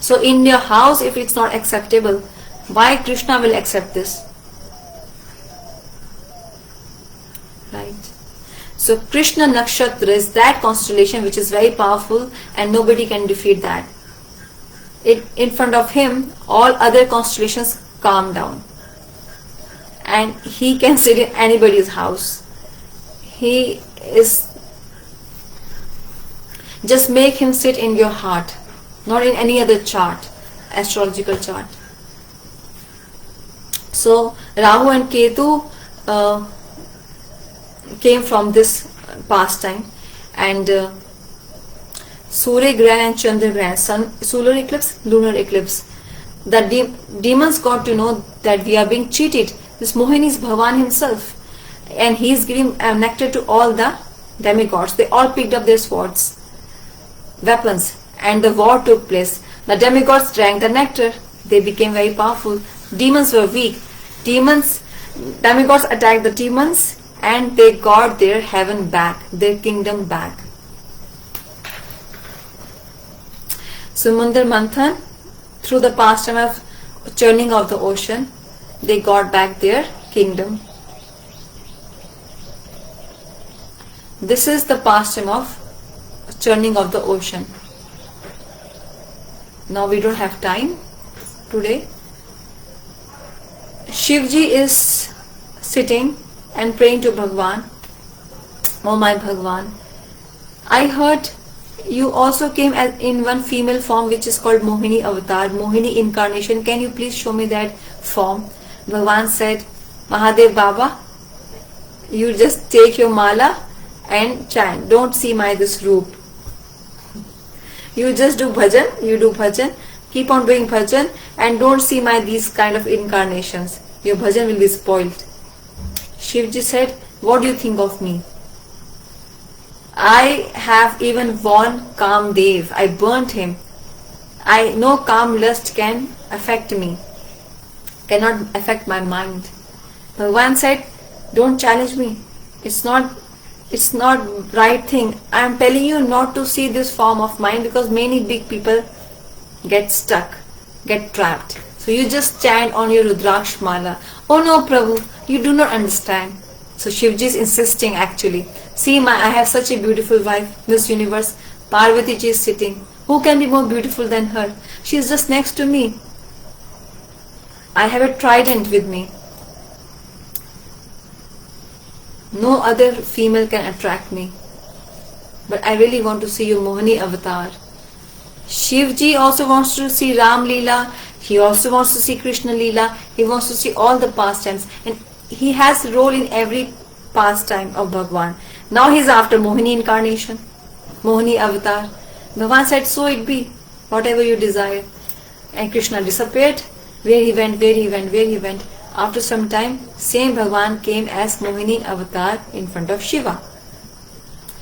So in your house, if it's not acceptable, why Krishna will accept this? Right? So Krishna Nakshatra is that constellation which is very powerful and nobody can defeat that. In front of him, all other constellations calm down. And he can sit in anybody's house. He is, just make him sit in your heart, not in any other chart, astrological chart. So Rahu and Ketu came from this pastime, and Surya Grahan and Chandra Grahan, solar eclipse, lunar eclipse. The demons got to know that we are being cheated. This Mohini is Bhagavan himself, and he is giving nectar to all the demigods. They all picked up their swords, weapons, and the war took place. The demigods drank the nectar. They became very powerful. Demons were weak. Demigods attacked the demons, and they got their heaven back, their kingdom back. Samundar Manthan, through the pastime of churning of the ocean, they got back their kingdom. This is the pastime of churning of the ocean. Now we don't have time today. Shivji is sitting and praying to Bhagavan. Oh my Bhagavan, I heard you also came in one female form which is called Mohini avatar, Mohini incarnation. Can you please show me that form? Bhagavan said, Mahadev Baba, you just take your mala and chant. Don't see my this roop. You just do bhajan, keep on doing bhajan, and don't see my these kind of incarnations. Your bhajan will be spoiled. Shivji said, what do you think of me? I have even won Kamdev. I burnt him. I know Kam lust can affect me, cannot affect my mind. Bhagavan said, don't challenge me. It's not right thing. I am telling you not to see this form of mine, because many big people get stuck, get trapped. So you just chant on your Rudraksh mala. Oh no, Prabhu, you do not understand. So Shivji is insisting actually. See, I have such a beautiful wife, Miss Universe. Parvati ji is sitting. Who can be more beautiful than her? She is just next to me. I have a trident with me. No other female can attract me. But I really want to see your Mohini avatar. Shivji also wants to see Ram Leela. He also wants to see Krishna Leela. He wants to see all the pastimes. And he has a role in every pastime of Bhagavan. Now he is after Mohini incarnation, Mohini avatar. Bhagavan said, so it be, whatever you desire. And Krishna disappeared. Where he went. After some time, same Bhagavan came as Mohini avatar in front of Shiva.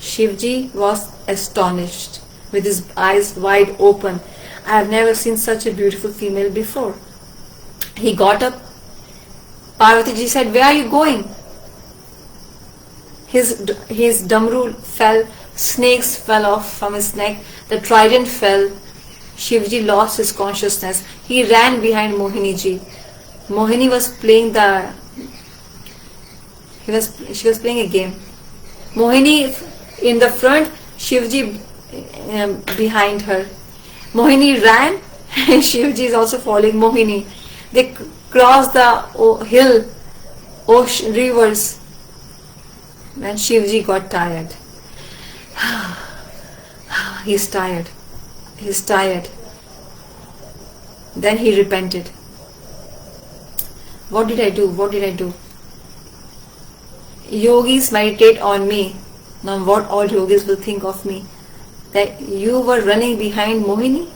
Shivji was astonished, with his eyes wide open. I have never seen such a beautiful female before. He got up. Parvati ji said, where are you going? His damru fell, snakes fell off from his neck, the trident fell. Shivji lost his consciousness. He ran behind Mohini ji. Mohini was playing she was playing a game. Mohini in the front, Shivji behind her. Mohini ran and Shivji is also following Mohini. They crossed the hill, rivers, and Shivji got tired. He's tired. Then he repented. What did I do? Yogis meditate on me. Now what all yogis will think of me? That you were running behind Mohini?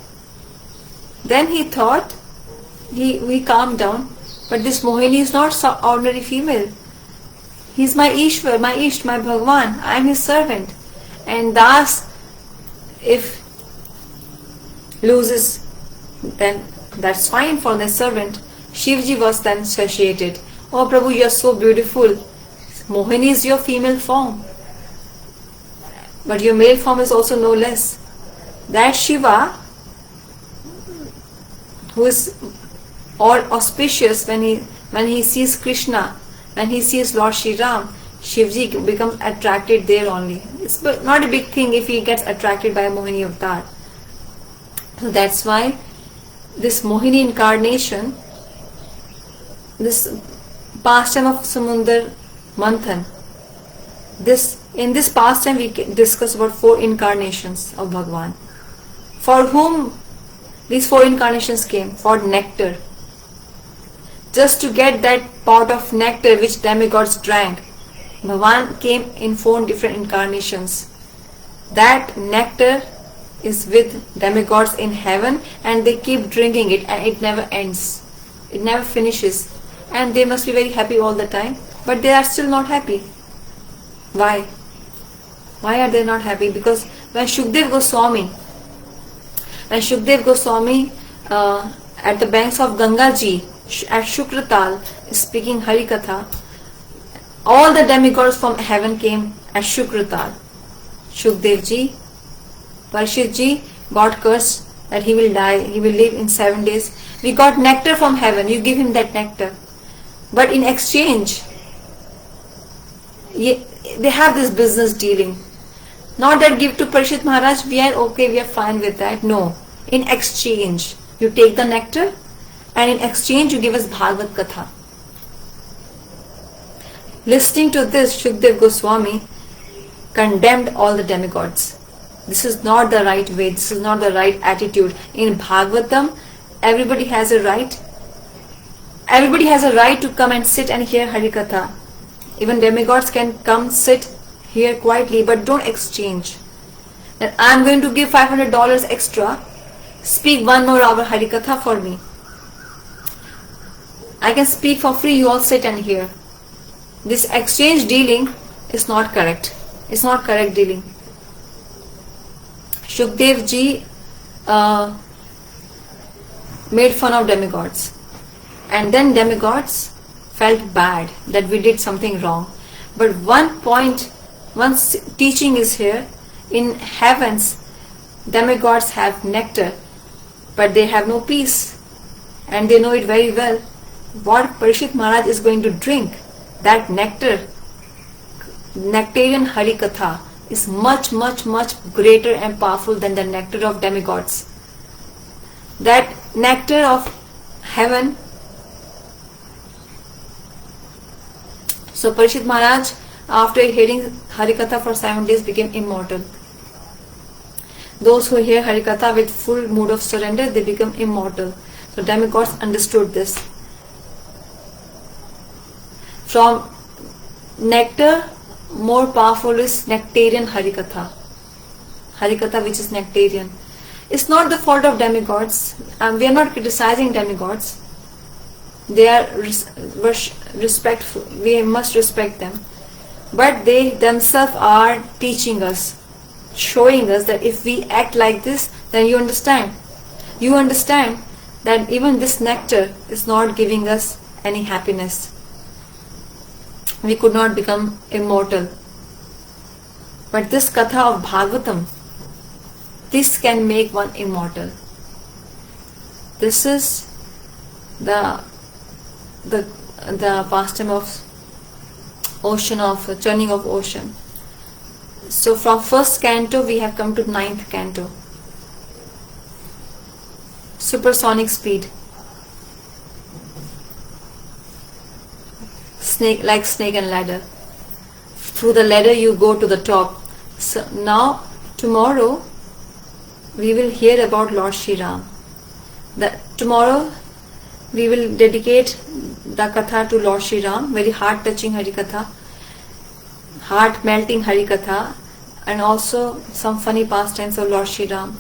Then he thought, we calmed down, but this Mohini is not some ordinary female. He's my Ishwar, my Isht, my Bhagavan. I am his servant. And Das, if loses, then that's fine for the servant. Shivji was then satiated. Oh Prabhu, you are so beautiful. Mohini is your female form. but your male form is also no less. That Shiva, who is all auspicious, when he sees Krishna, when he sees Lord Shri Ram, Shivji becomes attracted there only. It's not a big thing if he gets attracted by a Mohini avatar. So that's why this Mohini incarnation, this pastime of Samundar Manthan, in this pastime we discuss about 4 incarnations of Bhagavan. For whom these 4 incarnations came? For nectar. Just to get that pot of nectar which demigods drank, Bhagavan came in 4 different incarnations. That nectar is with demigods in heaven, and they keep drinking it, and it never ends. It never finishes. And they must be very happy all the time, but they are still not happy. Why? Why are they not happy? Because when Shukdev Goswami at the banks of Ganga Ji at Shukratal is speaking Hari Katha, all the demigods from heaven came at Shukratal. Shukdev Ji, Parishit Ji got cursed that he will die, he will live in 7 days. We got nectar from heaven, you give him that nectar. But in exchange, they have this business dealing. Not that give to Parishit Maharaj, we are okay, we are fine with that. No. In exchange, you take the nectar, and in exchange you give us Bhagavat Katha. Listening to this, Shukdev Goswami condemned all the demigods. This is not the right way, this is not the right attitude. In Bhagavatam, everybody has a right. Everybody has a right to come and sit and hear Hari Katha. Even demigods can come sit here quietly, but don't exchange. That I am going to give $500 extra, speak 1 more hour Hari Katha for me. I can speak for free, you all sit and hear. This exchange dealing is not correct. It's not correct dealing. Shukdev Ji made fun of demigods, and then demigods felt bad that we did something wrong. But one teaching is here. In heavens, demigods have nectar, but they have no peace, and they know it very well. What Parishit Maharaj is going to drink, that nectar, nectarian Hari Katha, is much, much, much greater and powerful than the nectar of demigods. That nectar of heaven. So Parishit Maharaj, after hearing Hari Katha for 7 days, became immortal. Those who hear Hari Katha with full mood of surrender, they become immortal. So demigods understood this. From nectar, more powerful is nectarian Hari Katha. Hari Katha which is nectarian. It's not the fault of demigods. We are not criticizing demigods. They are respectful. We must respect them. But they themselves are teaching us, showing us that if we act like this, then you understand. You understand that even this nectar is not giving us any happiness. We could not become immortal. But this Katha of Bhagavatam, this can make one immortal. This is the pastime of ocean, of churning of ocean. So from first canto we have come to 9th canto. Supersonic speed. Like snake and ladder. Through the ladder you go to the top. So now tomorrow we will hear about Lord Shri Ram. Tomorrow we will dedicate the Katha to Lord Shri Ram, very heart touching Hari Katha, heart melting Hari Katha, and also some funny pastimes of Lord Shri Ram.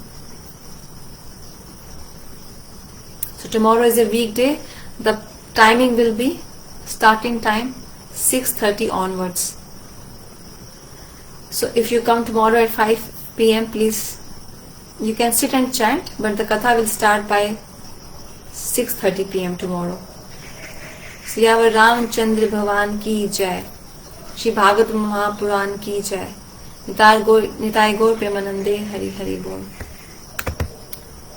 So tomorrow is a weekday. The timing will be starting time 6:30 onwards. So if you come tomorrow at 5 p.m, please, you can sit and chant, but the Katha will start by 6:30 p.m. tomorrow. Siyavar Ramchandra भगवान की जय, श्री भागवत महापुराण की जय, Nitai Gaur Premanande, Hari Hari Bol.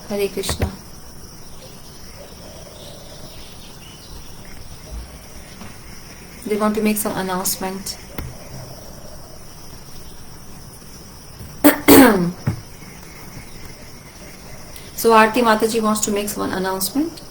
Hare Krishna. They want to make some announcement. So Aarti Mataji wants to make one announcement.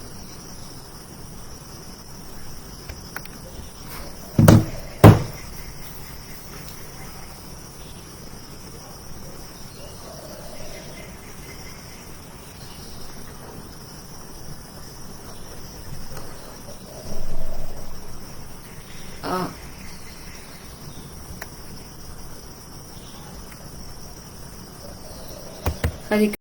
Hare